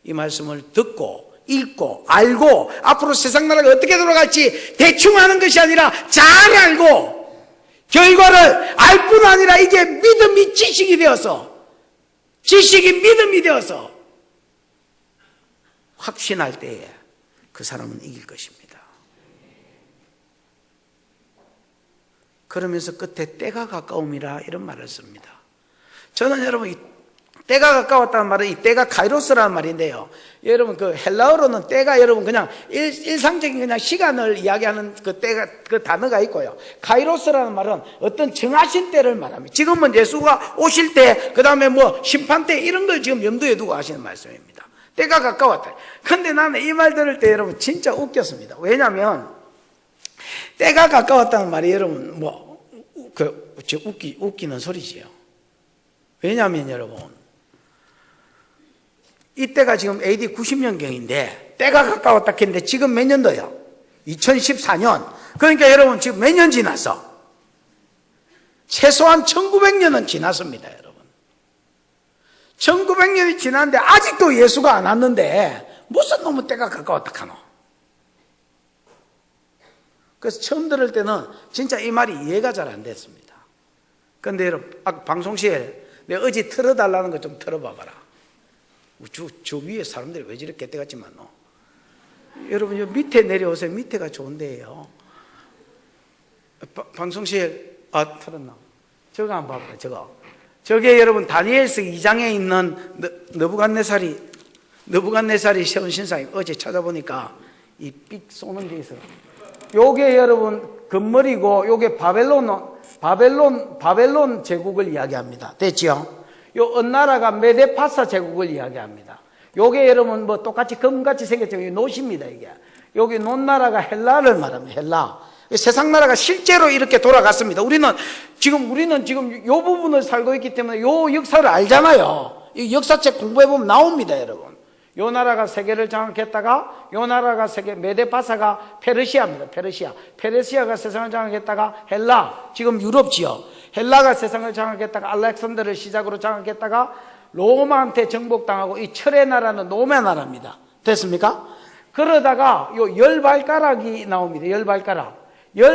이 말씀을 듣고 읽고 알고 앞으로 세상 나라가 어떻게 돌아갈지 대충 하는 것이 아니라 잘 알고 결과를 알 뿐 아니라 이게 믿음이 지식이 되어서 지식이 믿음이 되어서 확신할 때에 그 사람은 이길 것입니다. 그러면서 끝에 때가 가까움이라 이런 말을 씁니다. 저는 여러분 이 때가 가까웠다는 말은 이 때가 카이로스라는 말인데요. 여러분 그 헬라어로는 때가 여러분 그냥 일상적인 그냥 시간을 이야기하는 그 때가 그 단어가 있고요. 카이로스라는 말은 어떤 정하신 때를 말합니다. 지금은 예수가 오실 때, 그 다음에 뭐 심판 때 이런 걸 지금 염두에 두고 하시는 말씀입니다. 때가 가까웠다. 근데 나는 이 말 들을 때 여러분 진짜 웃겼습니다. 왜냐하면 때가 가까웠다는 말이 여러분 웃기는 소리지요. 왜냐하면 여러분 이때가 지금 AD 90년경인데 때가 가까웠다 했는데 지금 몇 년도요? 2014년. 그러니까 여러분 지금 몇 년 지났어? 최소한 1900년은 지났습니다. 여러분 1900년이 지났는데 아직도 예수가 안 왔는데 무슨 놈의 때가 가까웠다 하노? 그래서 처음 들을 때는 진짜 이 말이 이해가 잘 안 됐습니다. 그런데 여러분 방송실 내가 어제 틀어달라는 거 좀 틀어봐봐라. 저 위에 사람들이 왜 저렇게 때같이 많노? 여러분 요 밑에 내려오세요. 밑에가 좋은데요. 방송실 틀었나? 저거 한번 봐봐요. 저게 여러분 다니엘서 2장에 있는 느부갓네살이 세운 신상이 어제 찾아보니까 이 삑 쏘는 게 있어요. 요게 여러분 금머리고 요게 바벨론 제국을 이야기합니다. 됐죠? 요 은나라가 메데파사 제국을 이야기합니다. 요게 여러분 뭐 똑같이 금같이 생겼죠. 이 노시입니다, 이게. 여기 논나라가 헬라를 말합니다. 헬라. 세상 나라가 실제로 이렇게 돌아갔습니다. 우리는 지금 요 부분을 살고 있기 때문에 요 역사를 알잖아요. 이 역사책 공부해 보면 나옵니다, 여러분. 요 나라가 세계를 장악했다가 요 나라가 메데파사가 페르시아입니다. 페르시아가 세상을 장악했다가 헬라, 지금 유럽지요. 헬라가 세상을 장악했다가 알렉산더를 시작으로 장악했다가 로마한테 정복당하고 이 철의 나라는 로마 나라입니다. 됐습니까? 그러다가 요 열 발가락이 나옵니다. 열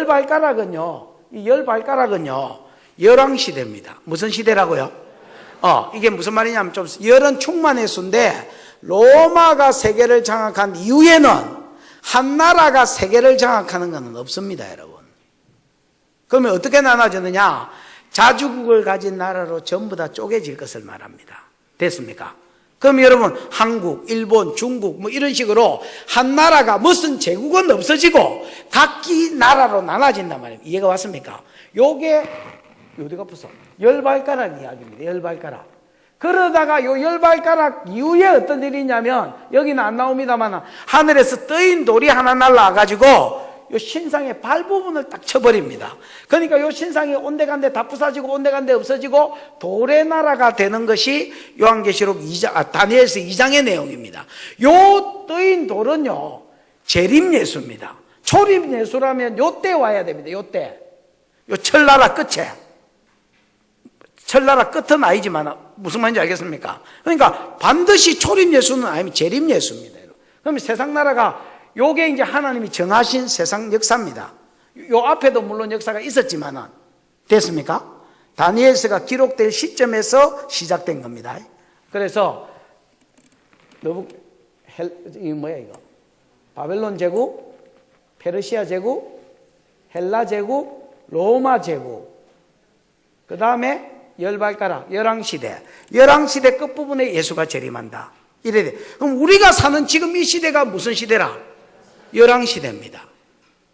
발가락은요 열왕 시대입니다. 무슨 시대라고요? 이게 무슨 말이냐면 좀 열은 충만의 수인데 로마가 세계를 장악한 이후에는 한 나라가 세계를 장악하는 것은 없습니다, 여러분. 그러면 어떻게 나눠지느냐? 자주국을 가진 나라로 전부 다 쪼개질 것을 말합니다. 됐습니까? 그럼 여러분 한국, 일본, 중국 뭐 이런 식으로 한 나라가 무슨 제국은 없어지고 각기 나라로 나눠진단 말이에요. 이해가 왔습니까? 요게 어디가 부서? 열발가락 이야기입니다. 열발가락. 그러다가 요 열발가락 이후에 어떤 일이 있냐면 여기는 안 나옵니다만 하늘에서 떠인 돌이 하나 날라와가지고 요 신상의 발 부분을 딱 쳐버립니다. 그러니까 요 신상이 온데간데 다 부서지고 온데간데 없어지고 돌의 나라가 되는 것이 요한계시록 2장, 다니엘서 2장의 내용입니다. 요 떠인 돌은요 재림예수입니다. 초림예수라면 요때 와야 됩니다. 요때 요 철나라 끝에, 철나라 끝은 아니지만 무슨 말인지 알겠습니까? 그러니까 반드시 초림예수는 아니면 재림예수입니다. 그러면 세상 나라가 요게 이제 하나님이 정하신 세상 역사입니다. 요 앞에도 물론 역사가 있었지만은 됐습니까? 다니엘서가 기록될 시점에서 시작된 겁니다. 그래서 이거 뭐야 이거? 바벨론 제국, 페르시아 제국, 헬라 제국, 로마 제국. 그 다음에 열발가락, 열왕시대. 열왕시대 끝부분에 예수가 재림한다. 이래 돼. 그럼 우리가 사는 지금 이 시대가 무슨 시대라? 열왕시대입니다.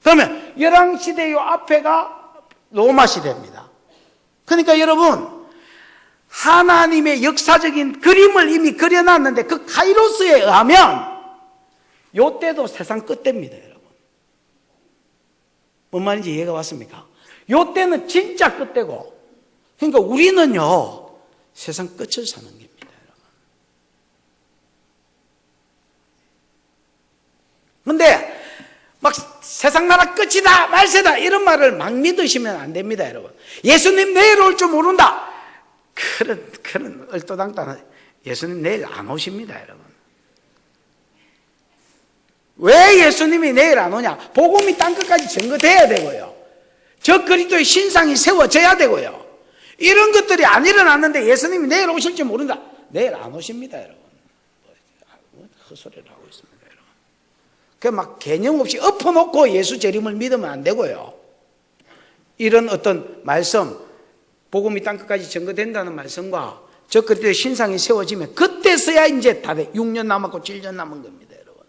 그러면 열왕시대 요 앞에가 로마시대입니다. 그러니까 여러분 하나님의 역사적인 그림을 이미 그려놨는데 그 카이로스에 의하면 요 때도 세상 끝대입니다. 여러분 뭔 말인지 이해가 왔습니까? 요 때는 진짜 끝대고, 그러니까 우리는요 세상 끝을 사는 겁니다. 근데 막 세상 나라 끝이다 말세다 이런 말을 막 믿으시면 안 됩니다. 여러분 예수님 내일 올 줄 모른다 그런 얼토당토는 예수님 내일 안 오십니다. 여러분 왜 예수님이 내일 안 오냐? 복음이 땅끝까지 전거돼야 되고요, 저 그리스도의 신상이 세워져야 되고요, 이런 것들이 안 일어났는데 예수님이 내일 오실지 모른다. 내일 안 오십니다. 여러분 헛소리를 하고 있습니다. 그 막 개념 없이 엎어놓고 예수 재림을 믿으면 안 되고요. 이런 어떤 말씀, 복음이 땅끝까지 전거된다는 말씀과 저 그때 신상이 세워지면 그때서야 이제 다 돼. 6년 남았고 7년 남은 겁니다, 여러분.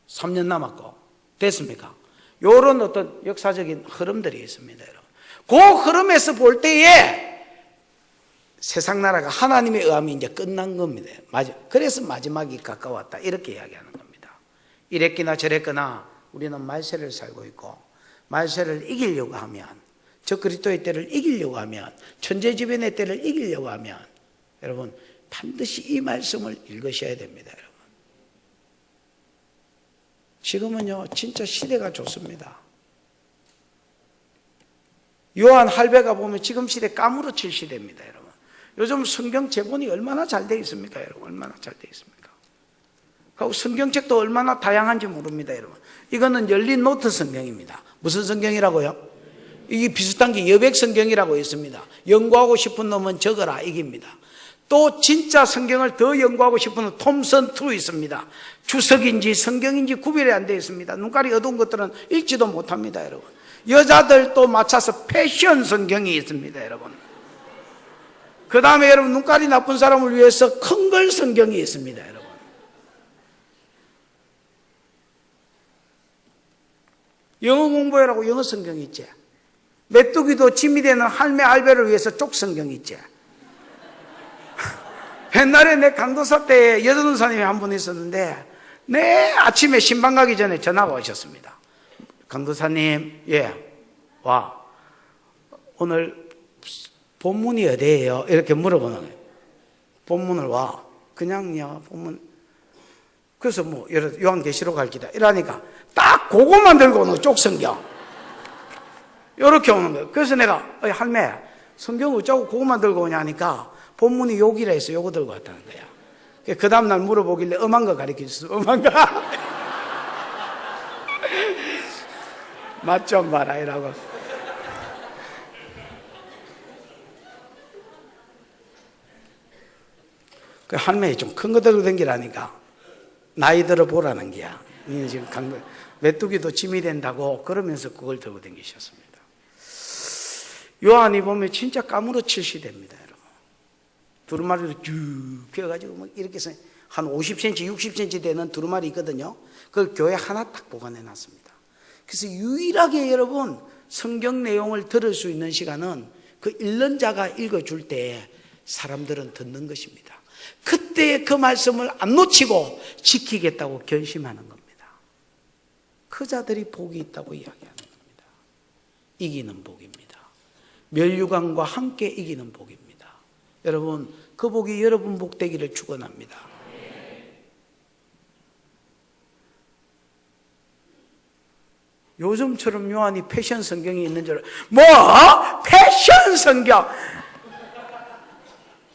3년 남았고. 됐습니까? 요런 어떤 역사적인 흐름들이 있습니다, 여러분. 그 흐름에서 볼 때에 세상 나라가 하나님에 의하면 이제 끝난 겁니다. 맞아. 그래서 마지막이 가까웠다. 이렇게 이야기하는 겁니다. 이랬거나 저랬거나 우리는 말세를 살고 있고, 말세를 이기려고 하면, 저 그리스도의 때를 이기려고 하면, 천재지변의 때를 이기려고 하면 여러분 반드시 이 말씀을 읽으셔야 됩니다. 여러분 지금은요 진짜 시대가 좋습니다. 요한 할배가 보면 지금 시대 까무러칠 시대입니다. 여러분 요즘 성경 제본이 얼마나 잘 되어 있습니까? 여러분 얼마나 잘 되어 있습니까? 그리고 성경책도 얼마나 다양한지 모릅니다. 여러분 이거는 열린 노트 성경입니다. 무슨 성경이라고요? 이게 비슷한 게 여백 성경이라고 있습니다. 연구하고 싶은 놈은 적어라 이깁니다. 또 진짜 성경을 더 연구하고 싶은 놈은 톰슨2 있습니다. 주석인지 성경인지 구별이 안 되어 있습니다. 눈깔이 어두운 것들은 읽지도 못합니다. 여러분 여자들 또 맞춰서 패션 성경이 있습니다. 여러분 그 다음에 여러분 눈깔이 나쁜 사람을 위해서 큰 걸 성경이 있습니다. 여러분 영어 공부하라고 영어 성경이 있지. 메뚜기도 짐이 되는 할매 알베를 위해서 쪽 성경이 있지. 옛날에 내 강도사 때 여전도사님이 한 분 있었는데 내 아침에 신방 가기 전에 전화가 오셨습니다. 강도사님, 예, 와 오늘 본문이 어디예요? 이렇게 물어보는 거예요. 본문을 와 그냥요 본문. 그래서 뭐 요한계시록 갈 기다 이러니까 딱 그것만 들고 오는 쪽 성경 이렇게 오는 거예요. 그래서 내가 할매 성경 어쩌고 그것만 들고 오냐 하니까 본문이 욕이라 해서 요거 들고 왔다는 거야. 그 다음날 물어보길래 엄한 거 가르쳐줬어. 엄한 거 맛 좀 봐라 이라고. 그 할머니 좀 큰 거 들고 댕기라니까 나이 들어 보라는 게야. 지금 메뚜기도 짐이 된다고 그러면서 그걸 들고 댕기셨습니다. 요한이 보면 진짜 까무러칠 시대입니다, 여러분. 두루마리로 쭉 펴가지고 막 이렇게 해서 한 50cm, 60cm 되는 두루마리 있거든요. 그걸 교회 하나 딱 보관해 놨습니다. 그래서 유일하게 여러분 성경 내용을 들을 수 있는 시간은 그 읽는 자가 읽어줄 때 사람들은 듣는 것입니다. 그때 그 말씀을 안 놓치고 지키겠다고 결심하는 겁니다. 그 자들이 복이 있다고 이야기하는 겁니다. 이기는 복입니다. 멸류관과 함께 이기는 복입니다. 여러분, 그 복이 여러분 복 되기를 축원합니다. 요즘처럼 요한이 패션 성경이 있는 줄 뭐? 패션 성경?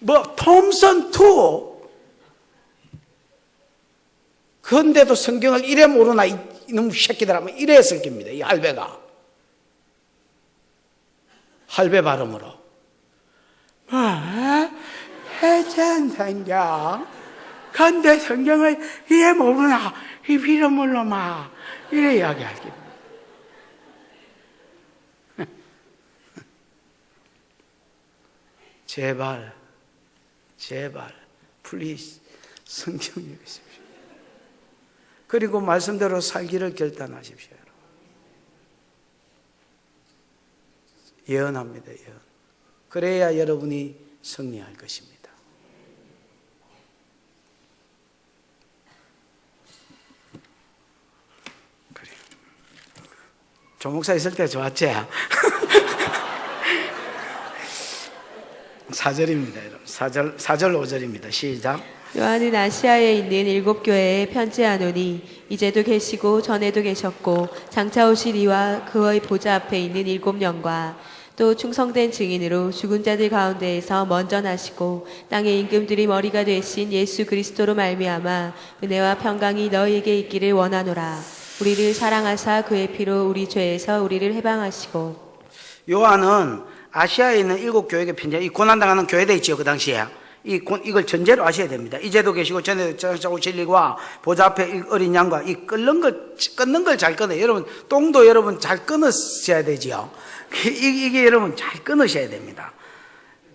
뭐 톰슨 2? 그런데도 성경을 이래 모르나 이놈 새끼들 하면 이래 했을 겁니다. 이 할배가 할배 발음으로 뭐? 패션 성경? 근데 성경을 이래 모르나 이 비름물로 막 이래 이야기할 겁니다. 제발, 플리즈 성경 읽으십시오. 그리고 말씀대로 살기를 결단하십시오. 예언합니다, 예언. 그래야 여러분이 승리할 것입니다. 그래. 조 목사 있을 때 좋았지? 4절입니다, 여러분. 4절, 5절입니다. 시작. 요한은 아시아에 있는 7 교회에 편지하노니 이제도 계시고 전에도 계셨고 장차 오실 이와 그의 보좌 앞에 있는 7영과 또 충성된 증인으로 죽은 자들 가운데에서 먼저 나시고 땅의 임금들이 머리가 되신 예수 그리스도로 말미암아 은혜와 평강이 너희에게 있기를 원하노라. 우리를 사랑하사 그의 피로 우리 죄에서 우리를 해방하시고. 요한은 아시아에 있는 7 교회에 편지, 이 고난당하는 교회들 있죠, 그 당시에. 이걸 전제로 아셔야 됩니다. 이제도 계시고 전에도 장차 오실 이와 보좌 앞에 어린 양과 이 끊는 걸 잘 끊어요. 여러분, 똥도 여러분 잘 끊으셔야 되지요. 이게 여러분 잘 끊으셔야 됩니다.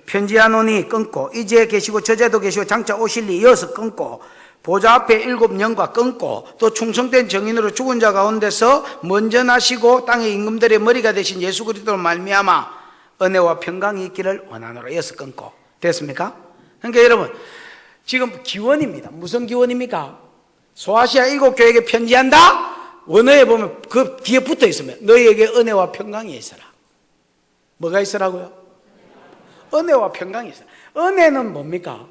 편지하노니 끊고, 이제 계시고 저제도 계시고 장차 오실 이 이어서 끊고, 보좌 앞에 7영과 끊고, 또 충성된 정인으로 죽은 자 가운데서 먼저 나시고 땅의 임금들의 머리가 되신 예수 그리스도로 말미암아 은혜와 평강이 있기를 원하노라. 이어서 끊고. 됐습니까? 그러니까 여러분, 지금 기원입니다. 무슨 기원입니까? 소아시아 7 교회에게 편지한다? 원어에 보면 그 뒤에 붙어 있으면 너희에게 은혜와 평강이 있어라. 뭐가 있으라고요? 은혜와 평강이 있어라. 은혜는 뭡니까?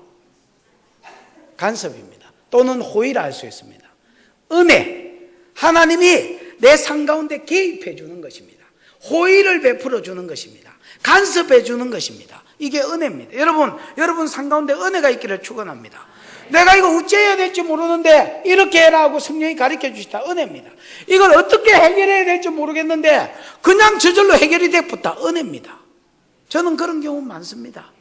간섭입니다. 또는 호의라 할 수 있습니다. 은혜, 하나님이 내 삶 가운데 개입해 주는 것입니다. 호의를 베풀어 주는 것입니다. 간섭해 주는 것입니다. 이게 은혜입니다. 여러분 삶 가운데 은혜가 있기를 축원합니다. 내가 이거 어찌해야 될지 모르는데 이렇게 해라 하고 성령이 가르쳐 주시다. 은혜입니다. 이걸 어떻게 해결해야 될지 모르겠는데 그냥 저절로 해결이 되었다. 은혜입니다. 저는 그런 경우 많습니다.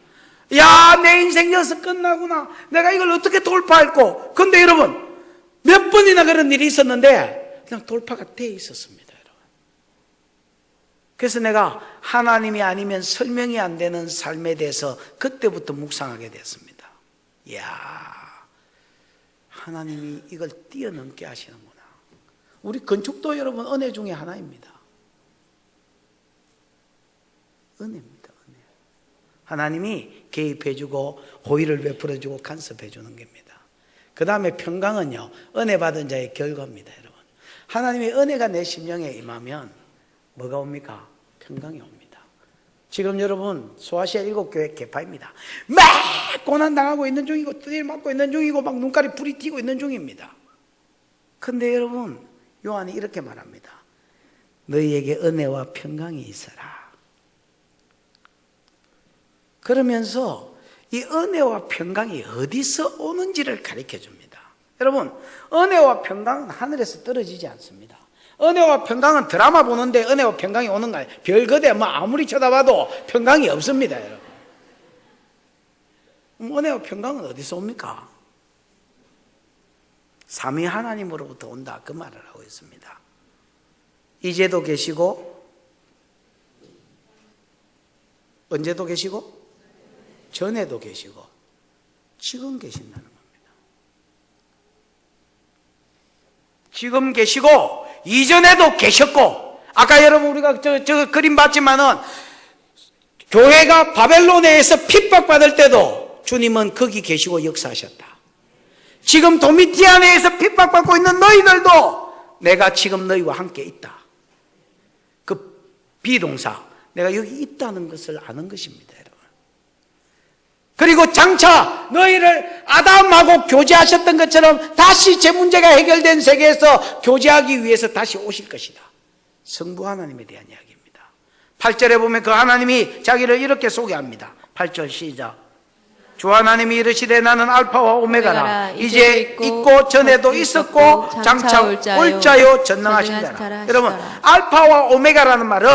야, 내 인생 여기서 끝나구나. 내가 이걸 어떻게 돌파할꼬. 근데 여러분, 몇 번이나 그런 일이 있었는데 그냥 돌파가 돼 있었습니다. 그래서 내가 하나님이 아니면 설명이 안 되는 삶에 대해서 그때부터 묵상하게 됐습니다. 이야, 하나님이 이걸 뛰어넘게 하시는구나. 우리 건축도 여러분 은혜 중에 하나입니다. 은혜입니다. 은혜. 하나님이 개입해주고 호의를 베풀어주고 간섭해주는 겁니다. 그 다음에 평강은요, 은혜 받은 자의 결과입니다. 여러분, 하나님의 은혜가 내 심령에 임하면 뭐가 옵니까? 평강이 옵니다. 지금 여러분 소아시아 7 교회 개파입니다. 막 고난당하고 있는 중이고 두드려 맞고 있는 중이고 막 눈깔이 불이 튀고 있는 중입니다. 근데 여러분 요한이 이렇게 말합니다. 너희에게 은혜와 평강이 있어라. 그러면서 이 은혜와 평강이 어디서 오는지를 가르쳐 줍니다. 여러분, 은혜와 평강은 하늘에서 떨어지지 않습니다. 은혜와 평강은 드라마 보는데 은혜와 평강이 오는 거예요. 별거대 뭐 아무리 쳐다봐도 평강이 없습니다, 여러분. 은혜와 평강은 어디서 옵니까? 삼위 하나님으로부터 온다, 그 말을 하고 있습니다. 이제도 계시고 언제도 계시고 전에도 계시고 지금 계신다는 겁니다. 지금 계시고 이전에도 계셨고, 아까 여러분 우리가 저 그림 봤지만은 교회가 바벨론에서 핍박받을 때도 주님은 거기 계시고 역사하셨다. 지금 도미티아네에서 핍박받고 있는 너희들도 내가 지금 너희와 함께 있다. 그 비동사, 내가 여기 있다는 것을 아는 것입니다, 여러분. 그리고 장차 너희를 아담하고 교제하셨던 것처럼 다시 제 문제가 해결된 세계에서 교제하기 위해서 다시 오실 것이다. 성부 하나님에 대한 이야기입니다. 8절에 보면 그 하나님이 자기를 이렇게 소개합니다. 8절 시작. 주 하나님이 이르시되 나는 알파와 오메가라. 이제 있고 전에도 있었고 장차 올 자요 전능하신 자라. 여러분, 알파와 오메가라는 말은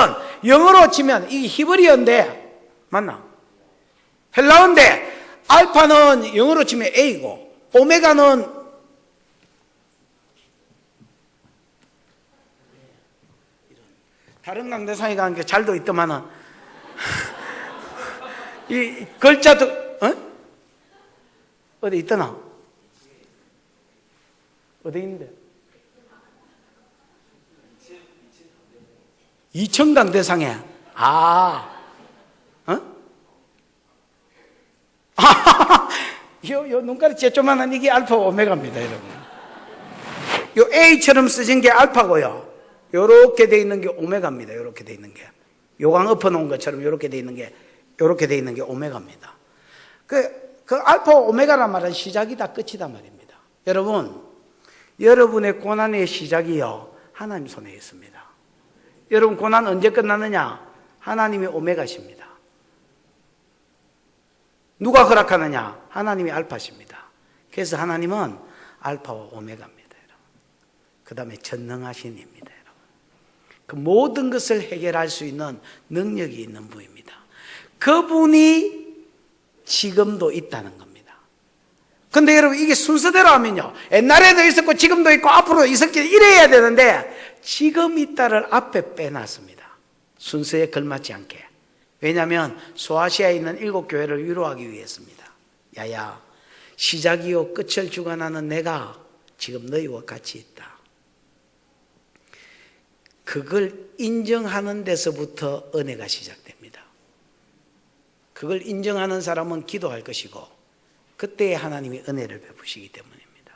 영어로 치면 이 히브리어인데, 맞나? 헬라어인데, 알파는 영어로 치면 A고 오메가는 다른 강대상에 가는 게 잘도 있더만은 이 글자도 어디 있더나? 어디 있는데? 이천강대상에. 요 눈가리 쬐조만한 이게 알파 오메가입니다, 여러분. 요 A처럼 쓰신 게 알파고요. 요렇게 돼 있는 게 오메가입니다. 요렇게 돼 있는 게. 요강 엎어 놓은 것처럼 요렇게 돼 있는 게 오메가입니다. 그 알파 오메가란 말은 시작이다 끝이다 말입니다. 여러분, 여러분의 고난의 시작이요 하나님 손에 있습니다. 여러분 고난 언제 끝나느냐? 하나님이 오메가십니다. 누가 허락하느냐? 하나님이 알파십니다. 그래서 하나님은 알파와 오메가입니다, 여러분. 그 다음에 전능하신 입니다, 여러분. 그 모든 것을 해결할 수 있는 능력이 있는 분입니다. 그분이 지금도 있다는 겁니다. 근데 여러분 이게 순서대로 하면요, 옛날에도 있었고 지금도 있고 앞으로도 있었기 이래야 되는데 지금 있다를 앞에 빼놨습니다. 순서에 걸맞지 않게. 왜냐하면 소아시아에 있는 7교회를 위로하기 위해서입니다. 야야, 시작이요 끝을 주관하는 내가 지금 너희와 같이 있다. 그걸 인정하는 데서부터 은혜가 시작됩니다. 그걸 인정하는 사람은 기도할 것이고 그때에 하나님이 은혜를 베푸시기 때문입니다.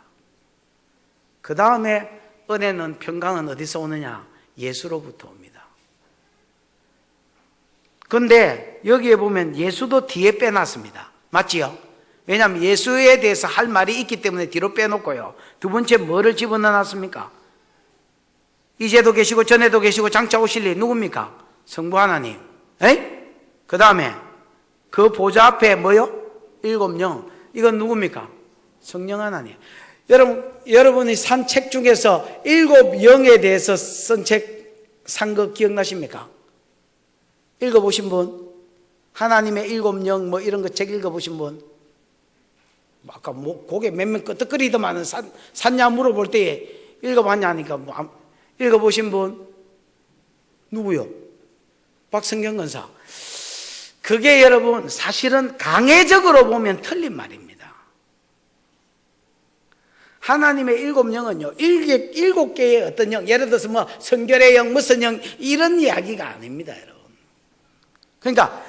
그 다음에 은혜는, 평강은 어디서 오느냐? 예수로부터 옵니다. 그런데 여기에 보면 예수도 뒤에 빼놨습니다. 맞지요? 왜냐하면 예수에 대해서 할 말이 있기 때문에 뒤로 빼놓고요. 두 번째 뭐를 집어넣어놨습니까? 이제도 계시고 전에도 계시고 장차 오실 일 누굽니까? 성부 하나님. 그 다음에 그 보좌 앞에 뭐요? 7영. 이건 누굽니까? 성령 하나님. 여러분이 산 책 중에서 7영에 대해서 쓴 책 산 거 기억나십니까? 읽어보신 분? 하나님의 7영 뭐 이런 거 책 읽어보신 분? 아까 뭐 고개 몇몇 끄덕거리더만 샀냐 물어볼 때에 읽어봤냐 하니까 뭐 읽어보신 분? 누구요? 박성경 권사. 그게 여러분 사실은 강해적으로 보면 틀린 말입니다. 하나님의 7영은요 7개의 어떤 영, 예를 들어서 뭐 성결의 영, 무슨 영 이런 이야기가 아닙니다, 여러분. 그러니까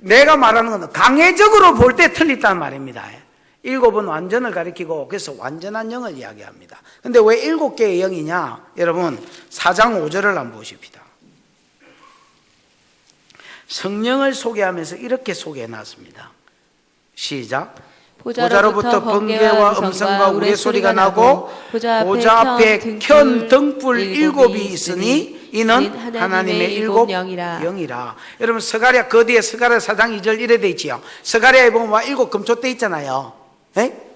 내가 말하는 건 강해적으로 볼 때 틀렸다는 말입니다. 7은 완전을 가리키고 그래서 완전한 영을 이야기합니다. 근데 왜 7개의 영이냐? 여러분 4장 5절을 한번 보십시다. 성령을 소개하면서 이렇게 소개해놨습니다. 시작. 보좌로부터 번개와 음성과 우레 소리가 나고 보좌 앞에 켠 등불 7이 있으니 이는 하나님의 7영이라. 여러분 서가랴, 그 뒤에 서가랴 4장 2절 이래 돼 있지요. 서가랴에 보면 7 금초대 있잖아요.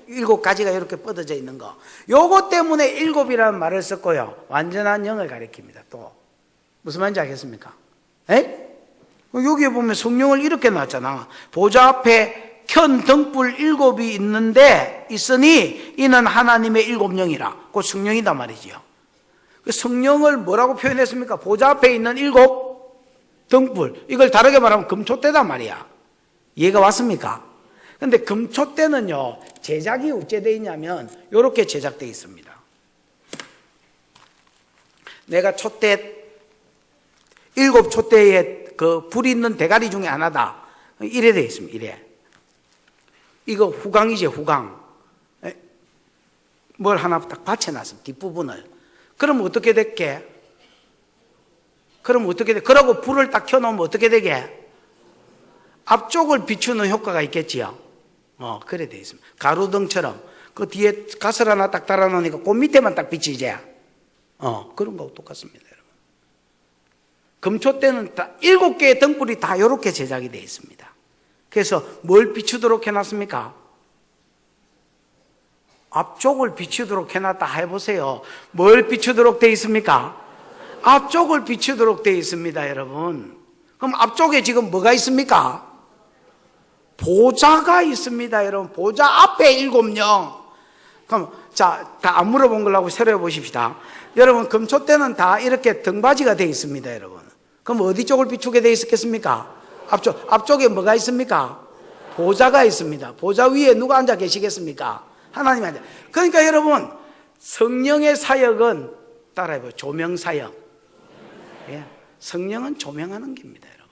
7가지가 이렇게 뻗어져 있는 거. 요거 때문에 7이라는 말을 썼고요. 완전한 영을 가리킵니다. 또 무슨 말인지 알겠습니까? 여기에 보면 성령을 이렇게 놨잖아. 보좌 앞에 켠 등불 7이 있는데 있으니 이는 하나님의 7영이라. 그 성령이다 말이지요. 그 성령을 뭐라고 표현했습니까? 보좌 앞에 있는 7 등불. 이걸 다르게 말하면 금초대단 말이야. 이해가 왔습니까? 근데 금초대는요, 제작이 어째 되어 있냐면, 이렇게 제작되어 있습니다. 내가 촛대, 7촛대에 그 불이 있는 대가리 중에 하나다. 이래 되어 있습니다. 이래. 이거 후광이지, 후광. 뭘 하나 딱 받쳐놨습니다. 뒷부분을. 그럼 어떻게 됐게? 그럼 어떻게 돼? 그러고 불을 딱 켜놓으면 어떻게 되게? 앞쪽을 비추는 효과가 있겠지요. 그래 돼 있습니다. 가로등처럼. 그 뒤에 가스를 하나 딱 달아놓으니까 그 밑에만 딱 비치지. 그런 거하고 똑같습니다, 여러분. 금초대는 다 7개의 등불이 다 이렇게 제작이 되어 있습니다. 그래서 뭘 비추도록 해놨습니까? 앞쪽을 비추도록 해놨다 해보세요. 뭘 비추도록 되어 있습니까? 앞쪽을 비추도록 되어 있습니다, 여러분. 그럼 앞쪽에 지금 뭐가 있습니까? 보좌가 있습니다, 여러분. 보좌 앞에 7명. 그럼 자, 다 안 물어본 걸로 새로 해보십시다. 여러분, 금초대는 다 이렇게 등받이가 되어 있습니다, 여러분. 그럼 어디 쪽을 비추게 되어 있겠습니까? 앞쪽에 뭐가 있습니까? 보좌가 있습니다. 보좌 위에 누가 앉아 계시겠습니까? 하나님이 앉아. 그러니까 여러분, 성령의 사역은 따라해봐요. 조명사역. 예. 성령은 조명하는 겁니다, 여러분.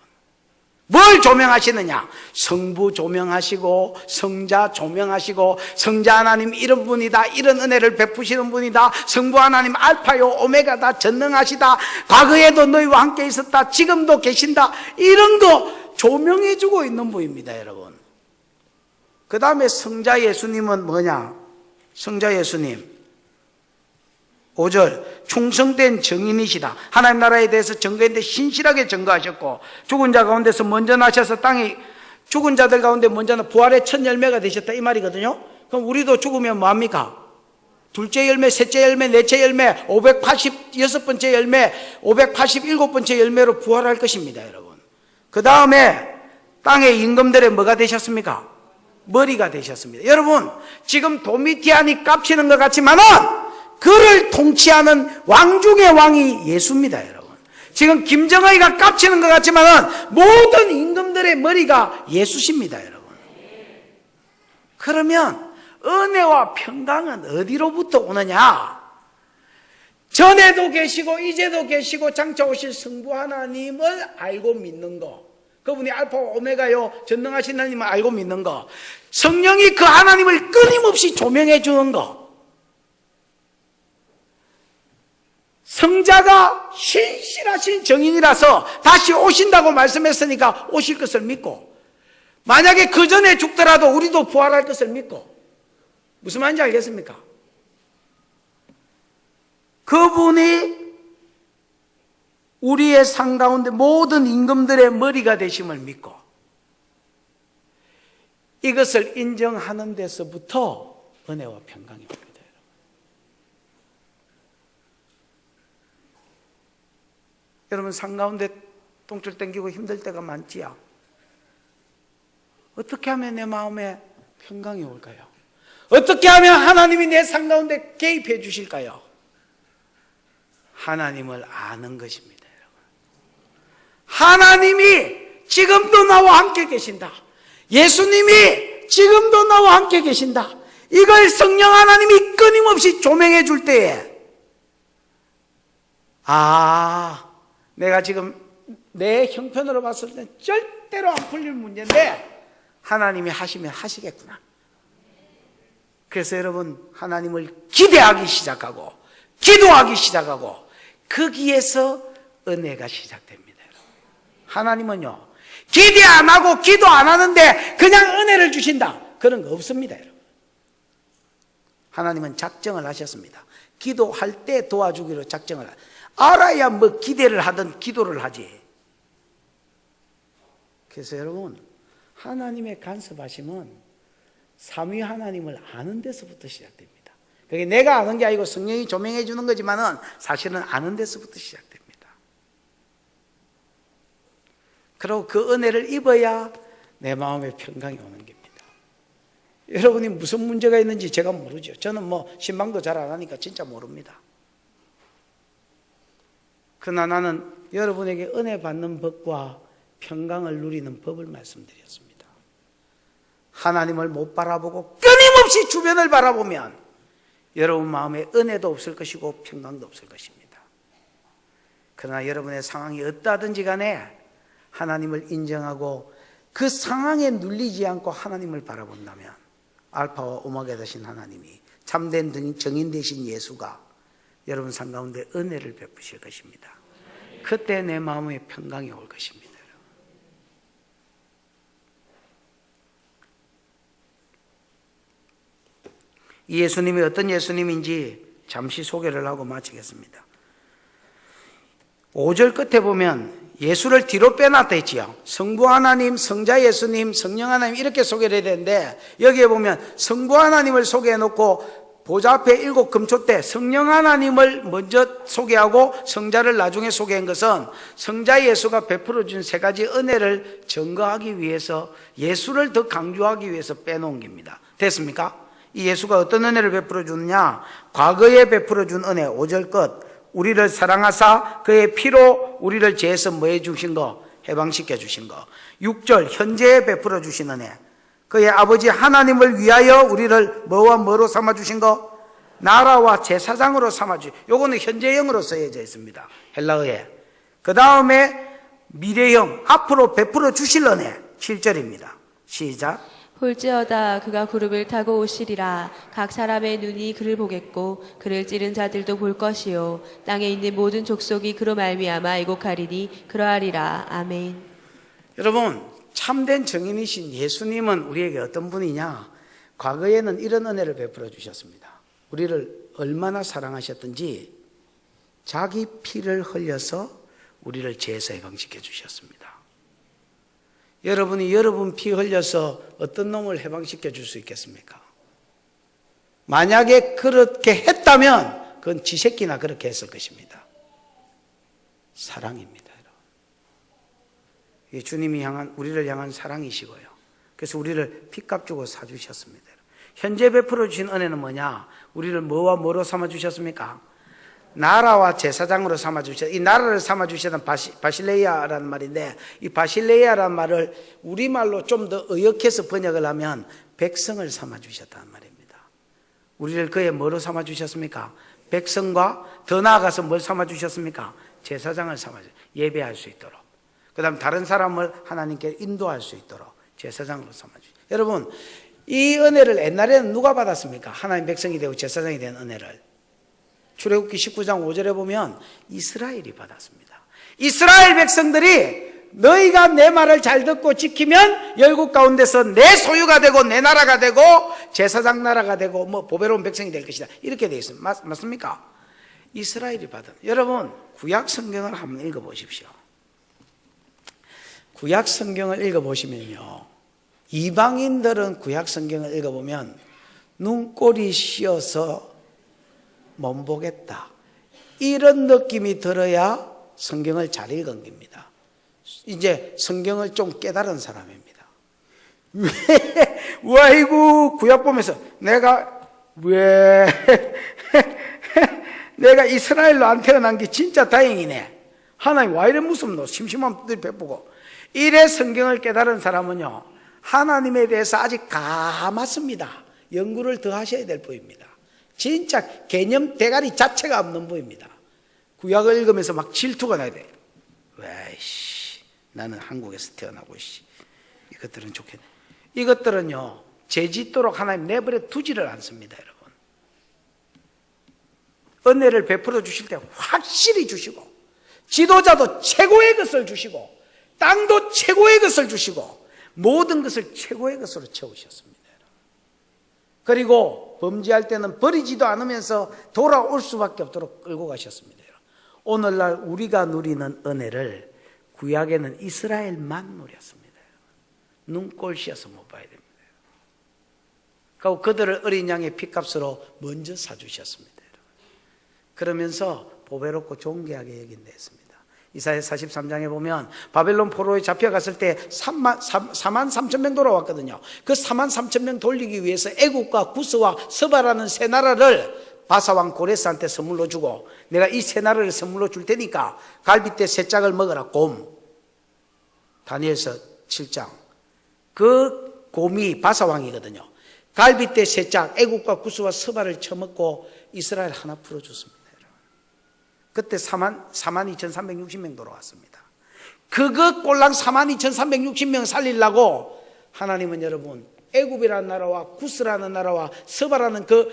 뭘 조명하시느냐? 성부 조명하시고, 성자 조명하시고, 성자 하나님 이런 분이다, 이런 은혜를 베푸시는 분이다, 성부 하나님 알파요 오메가다, 전능하시다, 과거에도 너희와 함께 있었다, 지금도 계신다, 이런 거 조명해주고 있는 분입니다, 여러분. 그 다음에 성자 예수님은 뭐냐? 성자 예수님 5절, 충성된 증인이시다. 하나님 나라에 대해서 증거했는데 신실하게 증거하셨고, 죽은 자 가운데서 먼저 나셔서 땅에 죽은 자들 가운데 먼저 나 부활의 첫 열매가 되셨다, 이 말이거든요. 그럼 우리도 죽으면 뭐합니까? 둘째 열매, 셋째 열매, 넷째 열매, 586번째 열매, 587번째 열매로 부활할 것입니다, 여러분. 그 다음에 땅의 임금들의 뭐가 되셨습니까? 머리가 되셨습니다. 여러분, 지금 도미티안이 깝치는 것 같지만은 그를 통치하는 왕 중의 왕이 예수입니다, 여러분. 지금 김정은이가 깝치는 것 같지만은 모든 임금들의 머리가 예수십니다, 여러분. 그러면 은혜와 평강은 어디로부터 오느냐? 전에도 계시고 이제도 계시고 장차 오실 성부 하나님을 알고 믿는 거. 그분이 알파 오메가요, 전능하신 하나님을 알고 믿는 거. 성령이 그 하나님을 끊임없이 조명해 주는 거. 성자가 신실하신 정인이라서 다시 오신다고 말씀했으니까 오실 것을 믿고, 만약에 그 전에 죽더라도 우리도 부활할 것을 믿고, 무슨 말인지 알겠습니까? 그분이 우리의 상 가운데 모든 임금들의 머리가 되심을 믿고, 이것을 인정하는 데서부터 은혜와 평강이 옵니다. 여러분, 상 가운데 똥줄 땡기고 힘들 때가 많지요. 어떻게 하면 내 마음에 평강이 올까요? 어떻게 하면 하나님이 내 상 가운데 개입해 주실까요? 하나님을 아는 것입니다, 여러분. 하나님이 지금도 나와 함께 계신다. 예수님이 지금도 나와 함께 계신다. 이걸 성령 하나님이 끊임없이 조명해 줄 때에, 내가 지금 내 형편으로 봤을 때 절대로 안 풀릴 문제인데 하나님이 하시면 하시겠구나. 그래서 여러분, 하나님을 기대하기 시작하고 기도하기 시작하고 거기에서 은혜가 시작됩니다, 여러분. 하나님은요, 기대 안 하고 기도 안 하는데 그냥 은혜를 주신다, 그런 거 없습니다, 여러분. 하나님은 작정을 하셨습니다. 기도할 때 도와주기로 작정을 알아야 뭐 기대를 하든 기도를 하지. 그래서 여러분, 하나님의 간섭하심은 삼위 하나님을 아는 데서부터 시작됩니다. 그게 내가 아는 게 아니고 성령이 조명해 주는 거지만은 사실은 아는 데서부터 시작됩니다. 그리고 그 은혜를 입어야 내 마음에 평강이 오는 겁니다. 여러분이 무슨 문제가 있는지 제가 모르죠. 저는 뭐 신방도 잘 안 하니까 진짜 모릅니다. 그러나 나는 여러분에게 은혜 받는 법과 평강을 누리는 법을 말씀드렸습니다. 하나님을 못 바라보고 끊임없이 주변을 바라보면 여러분 마음에 은혜도 없을 것이고 평강도 없을 것입니다. 그러나 여러분의 상황이 어떠하든지 간에 하나님을 인정하고 그 상황에 눌리지 않고 하나님을 바라본다면 알파와 오메가 되신 하나님이 참된 정인 되신 예수가 여러분 삶 가운데 은혜를 베푸실 것입니다. 그때 내 마음에 평강이 올 것입니다. 이 예수님이 어떤 예수님인지 잠시 소개를 하고 마치겠습니다. 5절 끝에 보면 예수를 뒤로 빼놨다 했지요. 성부 하나님, 성자 예수님, 성령 하나님 이렇게 소개를 해야 되는데 여기에 보면 성부 하나님을 소개해놓고 보좌 앞에 7 금초대 성령 하나님을 먼저 소개하고 성자를 나중에 소개한 것은 성자 예수가 베풀어 준 3가지 은혜를 증거하기 위해서 예수를 더 강조하기 위해서 빼놓은 겁니다. 됐습니까? 이 예수가 어떤 은혜를 베풀어 주느냐? 과거에 베풀어 준 은혜 5절 끝 우리를 사랑하사 그의 피로 우리를 죄에서 뭐 해주신 거? 해방시켜 주신 거. 6절 현재에 베풀어 주신 은혜 그의 아버지 하나님을 위하여 우리를 뭐와 뭐로 삼아주신 거? 나라와 제사장으로 삼아주신 요거는 현재형으로 쓰여져 있습니다. 헬라어에. 그 다음에 미래형 앞으로 베풀어 주실 은혜 7절입니다. 시작. 볼지어다 그가 구름을 타고 오시리라. 각 사람의 눈이 그를 보겠고 그를 찌른 자들도 볼 것이요 땅에 있는 모든 족속이 그로 말미암아 애곡하리니 그러하리라. 아멘. 여러분 참된 정인이신 예수님은 우리에게 어떤 분이냐? 과거에는 이런 은혜를 베풀어 주셨습니다. 우리를 얼마나 사랑하셨든지 자기 피를 흘려서 우리를 죄에서 해방시켜 주셨습니다. 여러분이 여러분 피 흘려서 어떤 놈을 해방시켜 줄 수 있겠습니까? 만약에 그렇게 했다면 그건 지 새끼나 그렇게 했을 것입니다. 사랑입니다. 이 주님이 우리를 향한 사랑이시고요. 그래서 우리를 핏값 주고 사주셨습니다. 현재 베풀어 주신 은혜는 뭐냐? 우리를 뭐와 뭐로 삼아주셨습니까? 나라와 제사장으로 삼아주셨다. 이 나라를 삼아주셨던 바실레이아라는 말인데 이 바실레이아라는 말을 우리말로 좀 더 의역해서 번역을 하면 백성을 삼아주셨다는 말입니다. 우리를 그의 뭐로 삼아주셨습니까? 백성과 더 나아가서 뭘 삼아주셨습니까? 제사장을 삼아주셨습니다. 예배할 수 있도록. 그 다음 다른 사람을 하나님께 인도할 수 있도록 제사장으로 삼아주셨습니다. 여러분 이 은혜를 옛날에는 누가 받았습니까? 하나님 백성이 되고 제사장이 된 은혜를 출애굽기 19장 5절에 보면 이스라엘이 받았습니다. 이스라엘 백성들이 너희가 내 말을 잘 듣고 지키면 열국 가운데서 내 소유가 되고 내 나라가 되고 제사장 나라가 되고 뭐 보배로운 백성이 될 것이다. 이렇게 되어 있습니다. 맞습니까? 이스라엘이 받은. 여러분 구약 성경을 한번 읽어보십시오. 구약 성경을 읽어보시면요. 이방인들은 구약 성경을 읽어보면 눈꼴이 씌어서 못 보겠다. 이런 느낌이 들어야 성경을 잘 읽은 겁니다. 이제 성경을 좀 깨달은 사람입니다. 왜, 아이고, 구약 보면서 내가 이스라엘로 안 태어난 게 진짜 다행이네. 하나님 와 이래 무섭노? 심심한 분들이 베푸고. 이래 성경을 깨달은 사람은요, 하나님에 대해서 아직 감았습니다. 연구를 더 하셔야 될 분입니다. 진짜 개념 대가리 자체가 없는 분입니다. 구약을 읽으면서 막 질투가 나야 돼. 왜이씨, 나는 한국에서 태어나고 이것들은 좋겠네. 이것들은요 제짓도록 하나님 내버려 두지를 않습니다. 여러분 은혜를 베풀어 주실 때 확실히 주시고 지도자도 최고의 것을 주시고 땅도 최고의 것을 주시고 모든 것을 최고의 것으로 채우셨습니다. 그리고 범죄할 때는 버리지도 않으면서 돌아올 수밖에 없도록 끌고 가셨습니다. 오늘날 우리가 누리는 은혜를 구약에는 이스라엘만 누렸습니다. 눈꼴 씌어서 못 봐야 됩니다. 그리고 그들을 어린 양의 피값으로 먼저 사주셨습니다. 그러면서 보배롭고 존귀하게 여긴다 했습니다. 이사야 43장에 보면 바벨론 포로에 잡혀갔을 때 4만 3천 명 돌아왔거든요. 그 4만 3천 명 돌리기 위해서 애국과 구스와 서바라는 세 나라를 바사왕 고레스한테 선물로 주고 내가 이 세 나라를 선물로 줄 테니까 갈빗대 세 짝을 먹어라. 곰. 다니엘서 7장. 그 곰이 바사왕이거든요. 갈빗대 세 짝, 애국과 구스와 서바를 쳐먹고 이스라엘 하나 풀어줬습니다. 그때 42,360명 돌아왔습니다. 그거 꼴랑 42,360명 살리려고 하나님은 여러분 애굽이라는 나라와 구스라는 나라와 서바라는 그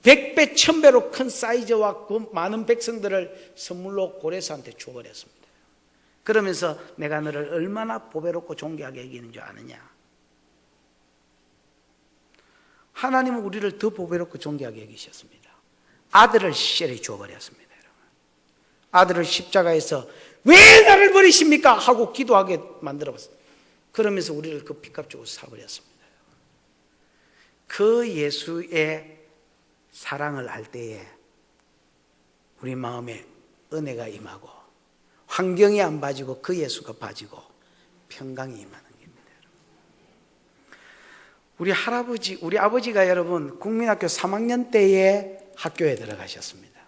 100배, 1000배로 큰 사이즈와 그 많은 백성들을 선물로 고레스한테 줘버렸습니다. 그러면서 내가 너를 얼마나 보배롭고 존귀하게 여기는 줄 아느냐. 하나님은 우리를 더 보배롭고 존귀하게 여기셨습니다. 아들을 시절에 줘버렸습니다. 여러분. 아들을 십자가에서 왜 나를 버리십니까? 하고 기도하게 만들어봤어요. 그러면서 우리를 그 핏값 주고 사버렸습니다. 그 예수의 사랑을 알 때에 우리 마음에 은혜가 임하고 환경이 안 봐지고 그 예수가 봐지고 평강이 임하는 겁니다. 우리 할아버지, 우리 아버지가 여러분 국민학교 3학년 때에 학교에 들어가셨습니다.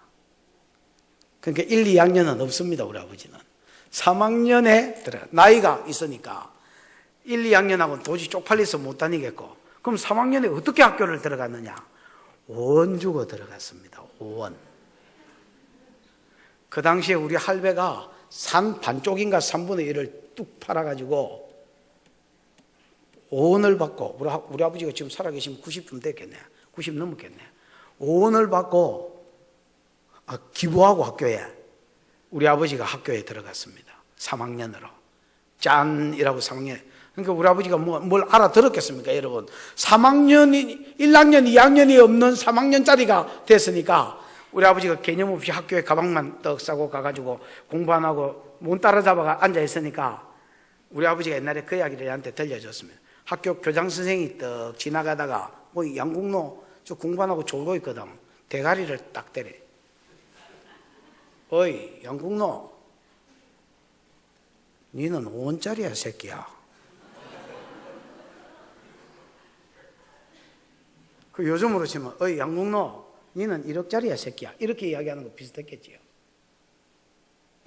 그러니까 1, 2학년은 없습니다. 우리 아버지는 3학년에 들어가. 나이가 있으니까 1, 2학년하고는 도저히 쪽팔려서 못 다니겠고, 그럼 3학년에 어떻게 학교를 들어갔느냐? 5원 주고 들어갔습니다. 5원. 그 당시에 우리 할배가 산 반쪽인가 3분의 1을 뚝 팔아가지고 5원을 받고, 우리 아버지가 지금 살아계시면 90쯤 됐겠네. 90 넘었겠네. 5원을 받고 기부하고 학교에 우리 아버지가 학교에 들어갔습니다. 3학년으로. 짠이라고 3학년. 그러니까 우리 아버지가 뭘 알아들었겠습니까, 여러분? 3학년이, 1학년, 2학년이 없는 3학년짜리가 됐으니까 우리 아버지가 개념 없이 학교에 가방만 떡 싸고 가가지고 공부 안 하고 문 따라잡아가 앉아있으니까 우리 아버지가 옛날에 그 이야기를 얘한테 들려줬습니다. 학교 교장 선생이 떡 지나가다가 뭐 양궁로 저 공부 안 하고 졸고 있거든. 대가리를 딱 때려. 어이, 양궁로. 니는 5원짜리야, 새끼야. 그 요즘으로 치면, 어이, 양궁로. 니는 1억짜리야, 새끼야. 이렇게 이야기하는 거 비슷했겠지요.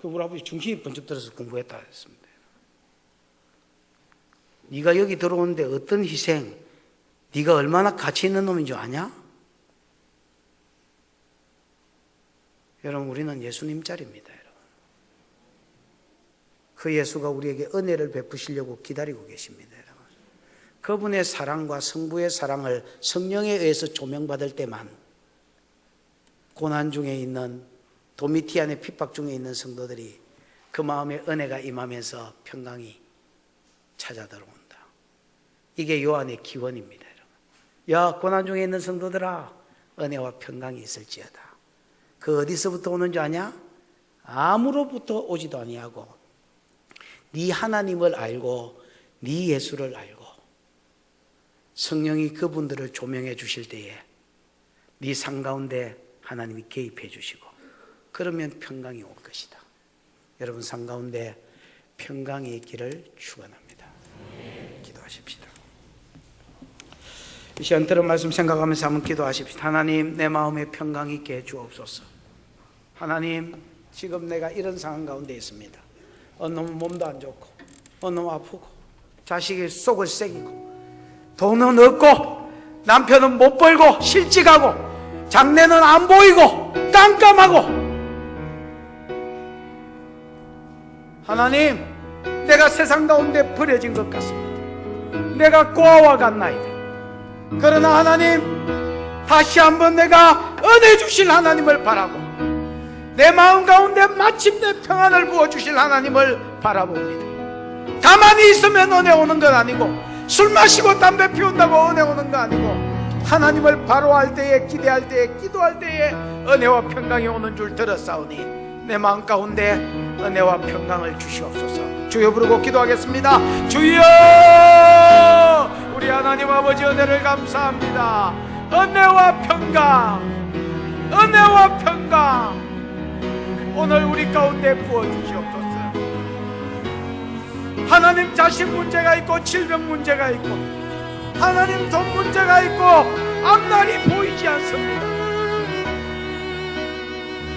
그 우리 아버지 중심이 번쩍 들어서 공부했다 했습니다. 네가 여기 들어오는데 어떤 희생, 네가 얼마나 가치 있는 놈인 줄 아냐? 여러분, 우리는 예수님 짤입니다. 여러분. 그 예수가 우리에게 은혜를 베푸시려고 기다리고 계십니다. 여러분. 그분의 사랑과 성부의 사랑을 성령에 의해서 조명받을 때만 고난 중에 있는, 도미티안의 핍박 중에 있는 성도들이 그 마음에 은혜가 임하면서 평강이 찾아 들어온다. 이게 요한의 기원입니다. 여러분. 야, 고난 중에 있는 성도들아, 은혜와 평강이 있을지어다. 그 어디서부터 오는 줄 아냐? 아무로부터 오지도 아니하고 네 하나님을 알고 네 예수를 알고 성령이 그분들을 조명해 주실 때에 네 삶 가운데 하나님이 개입해 주시고 그러면 평강이 올 것이다. 여러분 삶 가운데 평강이 있기를 축원합니다. 기도하십시다. 이 시간 들은 말씀 생각하면서 한번 기도하십시다. 하나님, 내 마음에 평강 있게 주옵소서. 하나님, 지금 내가 이런 상황 가운데 있습니다. 어느 놈은 몸도 안 좋고 어느 놈은 아프고 자식이 속을 새기고 돈은 없고 남편은 못 벌고 실직하고 장래는 안 보이고 깜깜하고, 하나님, 내가 세상 가운데 버려진 것 같습니다. 내가 고아와 같나이다. 그러나 하나님, 다시 한번 내가 은혜 주실 하나님을 바라고 내 마음 가운데 마침내 평안을 부어주실 하나님을 바라봅니다. 가만히 있으면 은혜 오는 건 아니고 술 마시고 담배 피운다고 은혜 오는 건 아니고 하나님을 바로할 때에, 기대할 때에, 기도할 때에 은혜와 평강이 오는 줄 들었사오니 내 마음 가운데 은혜와 평강을 주시옵소서. 주여 부르고 기도하겠습니다. 주여, 우리 하나님 아버지 은혜를 감사합니다. 은혜와 평강, 은혜와 평강 오늘 우리 가운데 부어주시옵소서. 하나님, 자식 문제가 있고 질병 문제가 있고 하나님 돈 문제가 있고 앞날이 보이지 않습니다.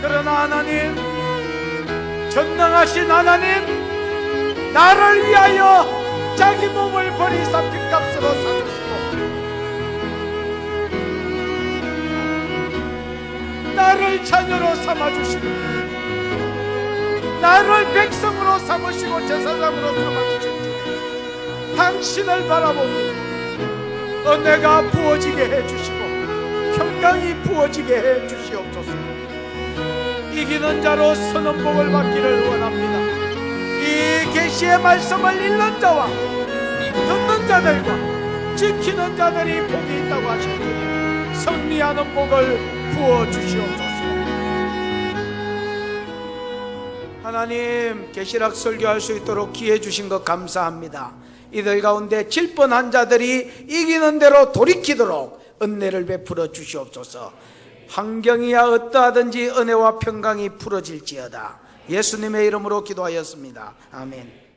그러나 하나님, 전능하신 하나님, 나를 위하여 자기 몸을 버리사 핏값으로 사주시고 나를 자녀로 삼아주시고 나를 백성으로 삼으시고 제사장으로 삼아주시고 당신을 바라보니 은혜가 부어지게 해주시고 평강이 부어지게 해주시옵소서. 이기는 자로 서는 복을 받기를 원합니다. 이 계시의 말씀을 읽는 자와 듣는 자들과 지키는 자들이 복이 있다고 하셨으니 승리하는 복을 부어주시옵소서. 하나님, 계시락 설교할 수 있도록 기회 주신 것 감사합니다. 이들 가운데 질뻔한 자들이 이기는 대로 돌이키도록 은혜를 베풀어 주시옵소서. 환경이야 어떠하든지 은혜와 평강이 풀어질지어다. 예수님의 이름으로 기도하였습니다. 아멘.